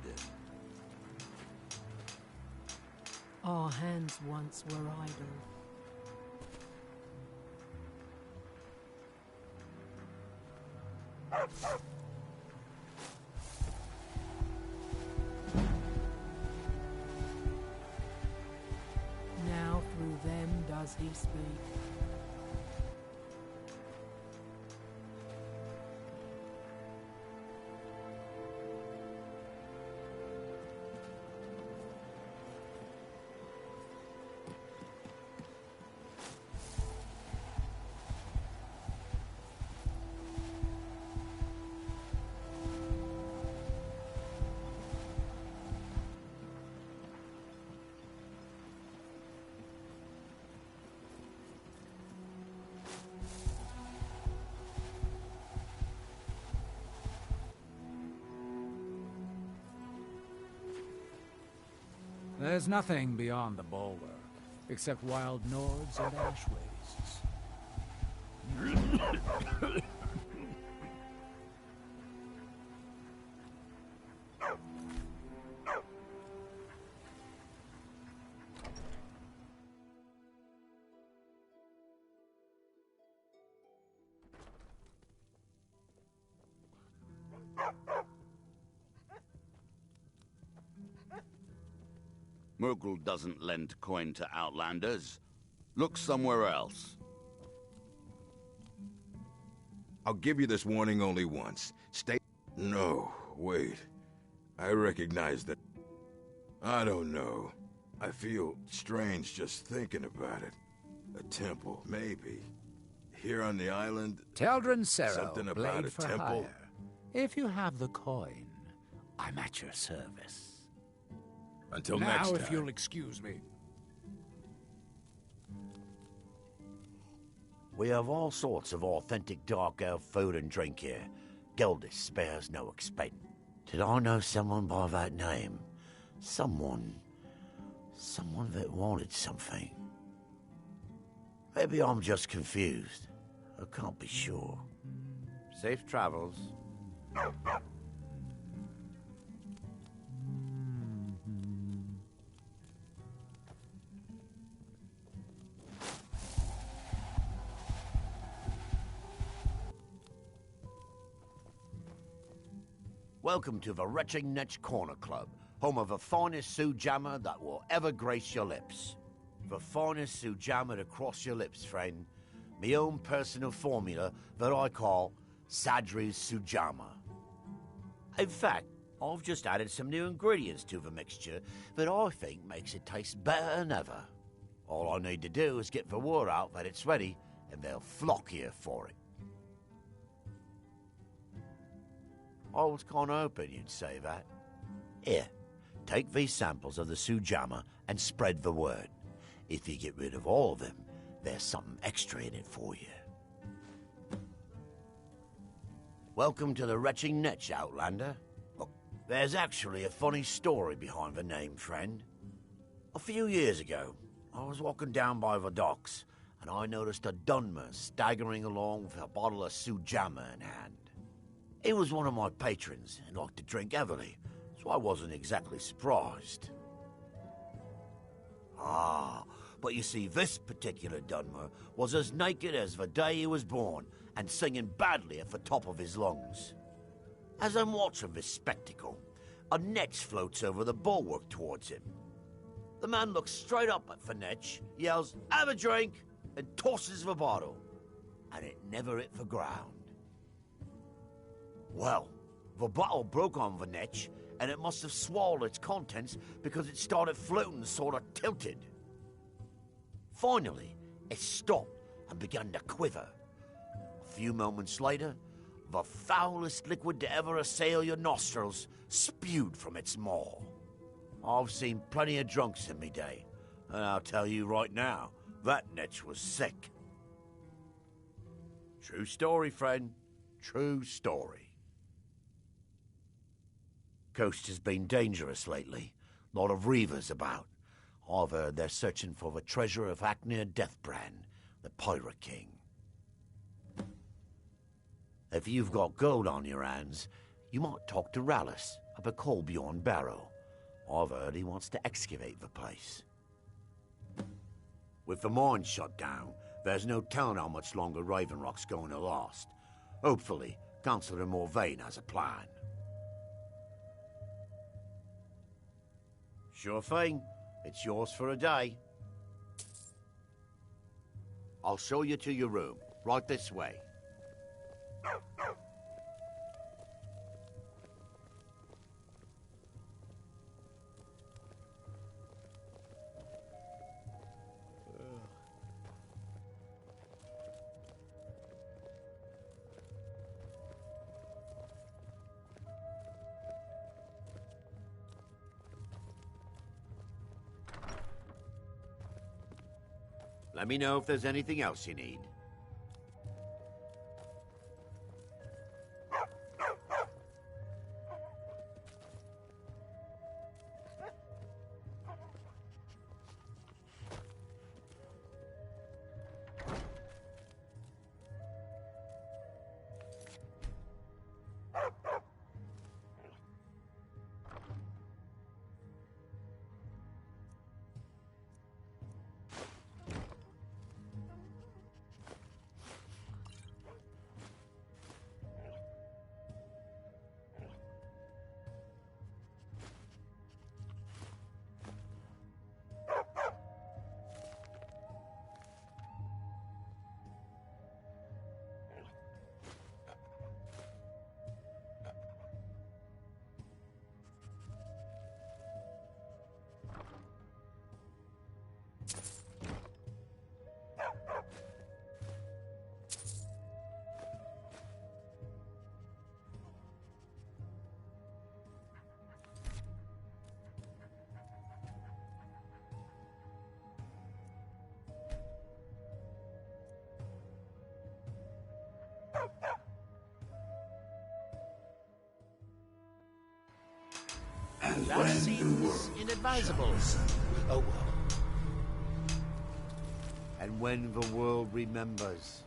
Speaker 20: Our hands once were idle. Now through them does he speak.
Speaker 13: There's nothing beyond the bulwark, except wild Nords and ash wastes.
Speaker 22: Merkel doesn't lend coin to outlanders. Look somewhere else.
Speaker 16: I'll give you this warning only once. Stay... No, wait. I recognize that... I don't know. I feel strange just thinking about it. A temple, maybe. Here on the island...
Speaker 13: Teldrin Cerro,
Speaker 16: something about
Speaker 13: blade
Speaker 16: a
Speaker 13: for
Speaker 16: temple.
Speaker 13: hire. If you have the coin, I'm at your service.
Speaker 16: Until
Speaker 13: now,
Speaker 16: next time.
Speaker 13: if you'll excuse me.
Speaker 3: We have all sorts of authentic dark elf food and drink here. Gildas spares no expense. Did I know someone by that name? Someone that wanted something. Maybe I'm just confused. I can't be sure.
Speaker 12: Safe travels.
Speaker 3: Welcome to the Retching Netch Corner Club, home of the finest Sujammer that will ever grace your lips. The finest Sujammer to cross your lips, friend. My own personal formula that I call Sadri's Sujammer. In fact, I've just added some new ingredients to the mixture that I think makes it taste better than ever. All I need to do is get the word out that it's ready, and they'll flock here for it. I was kind of hoping you'd say that. Here, take these samples of the Sujammer and spread the word. If you get rid of all of them, there's something extra in it for you. Welcome to the Retching Netch, Outlander. Look, there's actually a funny story behind the name, friend. A few years ago, I was walking down by the docks, and I noticed a Dunmer staggering along with a bottle of Sujammer in hand. He was one of my patrons and liked to drink heavily, so I wasn't exactly surprised. But you see, this particular Dunmer was as naked as the day he was born and singing badly at the top of his lungs. As I'm watching this spectacle, a netch floats over the bulwark towards him. The man looks straight up at the netch, yells, "Have a drink," and tosses the bottle, and it never hit the ground. Well, the bottle broke on the netch, and it must have swallowed its contents because it started floating sort of tilted. Finally, it stopped and began to quiver. A few moments later, the foulest liquid to ever assail your nostrils spewed from its maw. I've seen plenty of drunks in me day, and I'll tell you right now, that netch was sick. True story, friend. True story. Coast has been dangerous lately. Lot of reavers about. I've heard they're searching for the treasure of Acnir Deathbrand, the Pirate King. If you've got gold on your hands, you might talk to Rallis up at Colbjorn Barrow. I've heard he wants to excavate the place. With the mine shut down, there's no telling how much longer Raven Rock's going to last. Hopefully, Councillor Morvain has a plan. Sure thing. It's yours for a day. I'll show you to your room. Right this way. Let me know if there's anything else you need.
Speaker 18: And
Speaker 25: That
Speaker 18: when the
Speaker 25: seems
Speaker 18: world
Speaker 25: inadvisable. Oh well.
Speaker 3: And when the world remembers.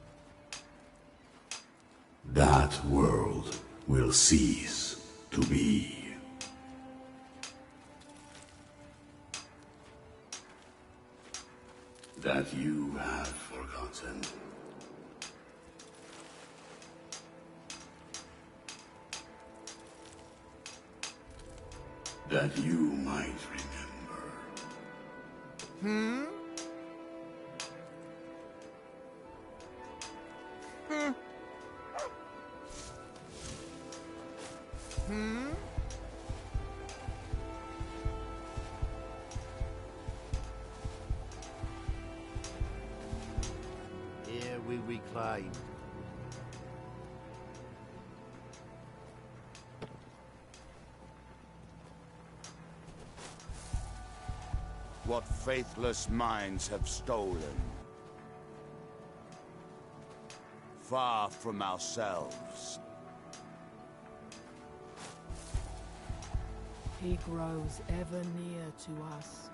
Speaker 18: that world will cease to be. That you have forgotten. That you might remember.
Speaker 25: Hmm? Hmm? Hmm?
Speaker 3: Here we recline.
Speaker 22: What faithless minds have stolen. Far from ourselves.
Speaker 8: He grows ever near to us.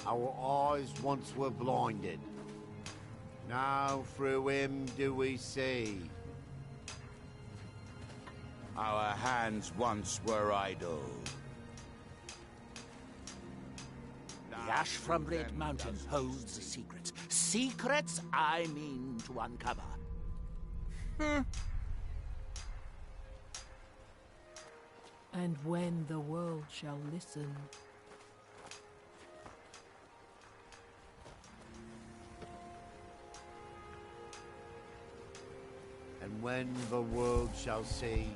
Speaker 3: Our eyes once were blinded. Now through him do we see.
Speaker 22: Our hands once were idle.
Speaker 25: The ash from Red Mountain holds secrets. Secrets I mean to uncover.
Speaker 20: And when the world shall listen.
Speaker 3: And when the world shall see.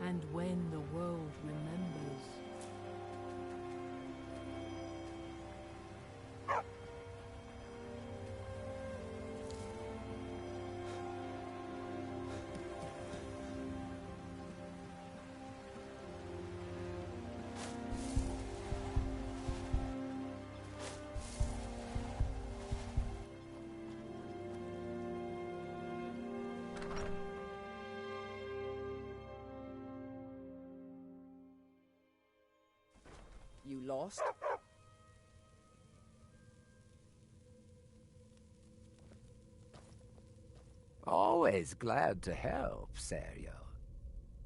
Speaker 20: And when the world remembers.
Speaker 15: You lost?
Speaker 13: Always glad to help, Serio.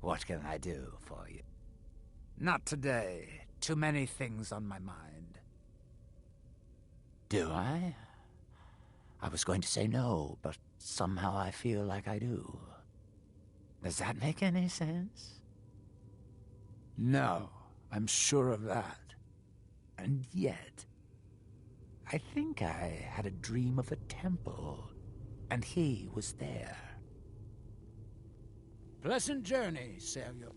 Speaker 13: What can I do for you? Not today. Too many things on my mind.
Speaker 25: Do I? I was going to say no, but somehow I feel like I do.
Speaker 13: Does that make any sense? No, I'm sure of that. And yet, I think I had a dream of a temple, and he was there. Pleasant journey, Sergio.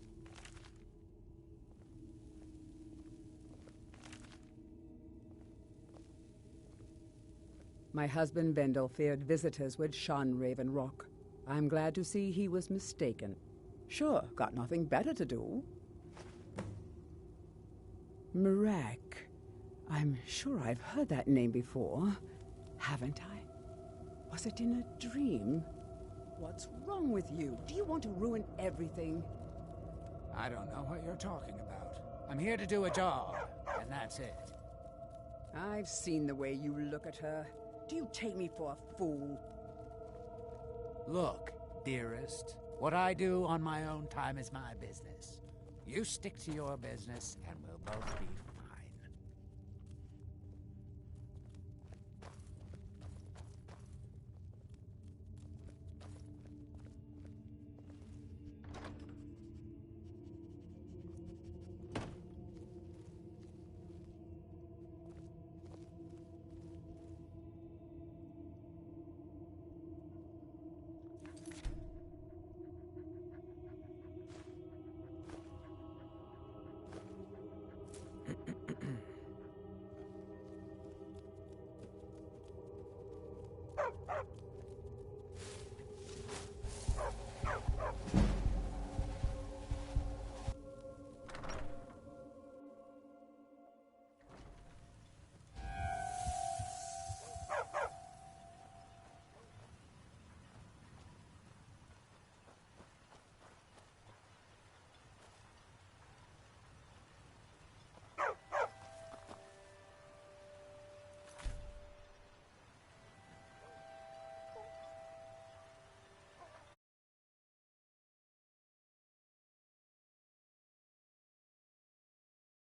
Speaker 15: My husband Bendel feared visitors would shun Raven Rock. I'm glad to see he was mistaken. Sure, got nothing better to do. Mirak. I'm sure I've heard that name before. Haven't I? Was it in a dream? What's wrong with you? Do you want to ruin everything?
Speaker 13: I don't know what you're talking about. I'm here to do a job, and that's it.
Speaker 15: I've seen the way you look at her. Do you take me for a fool?
Speaker 13: Look, dearest, what I do on my own time is my business. You stick to your business, and we'll both be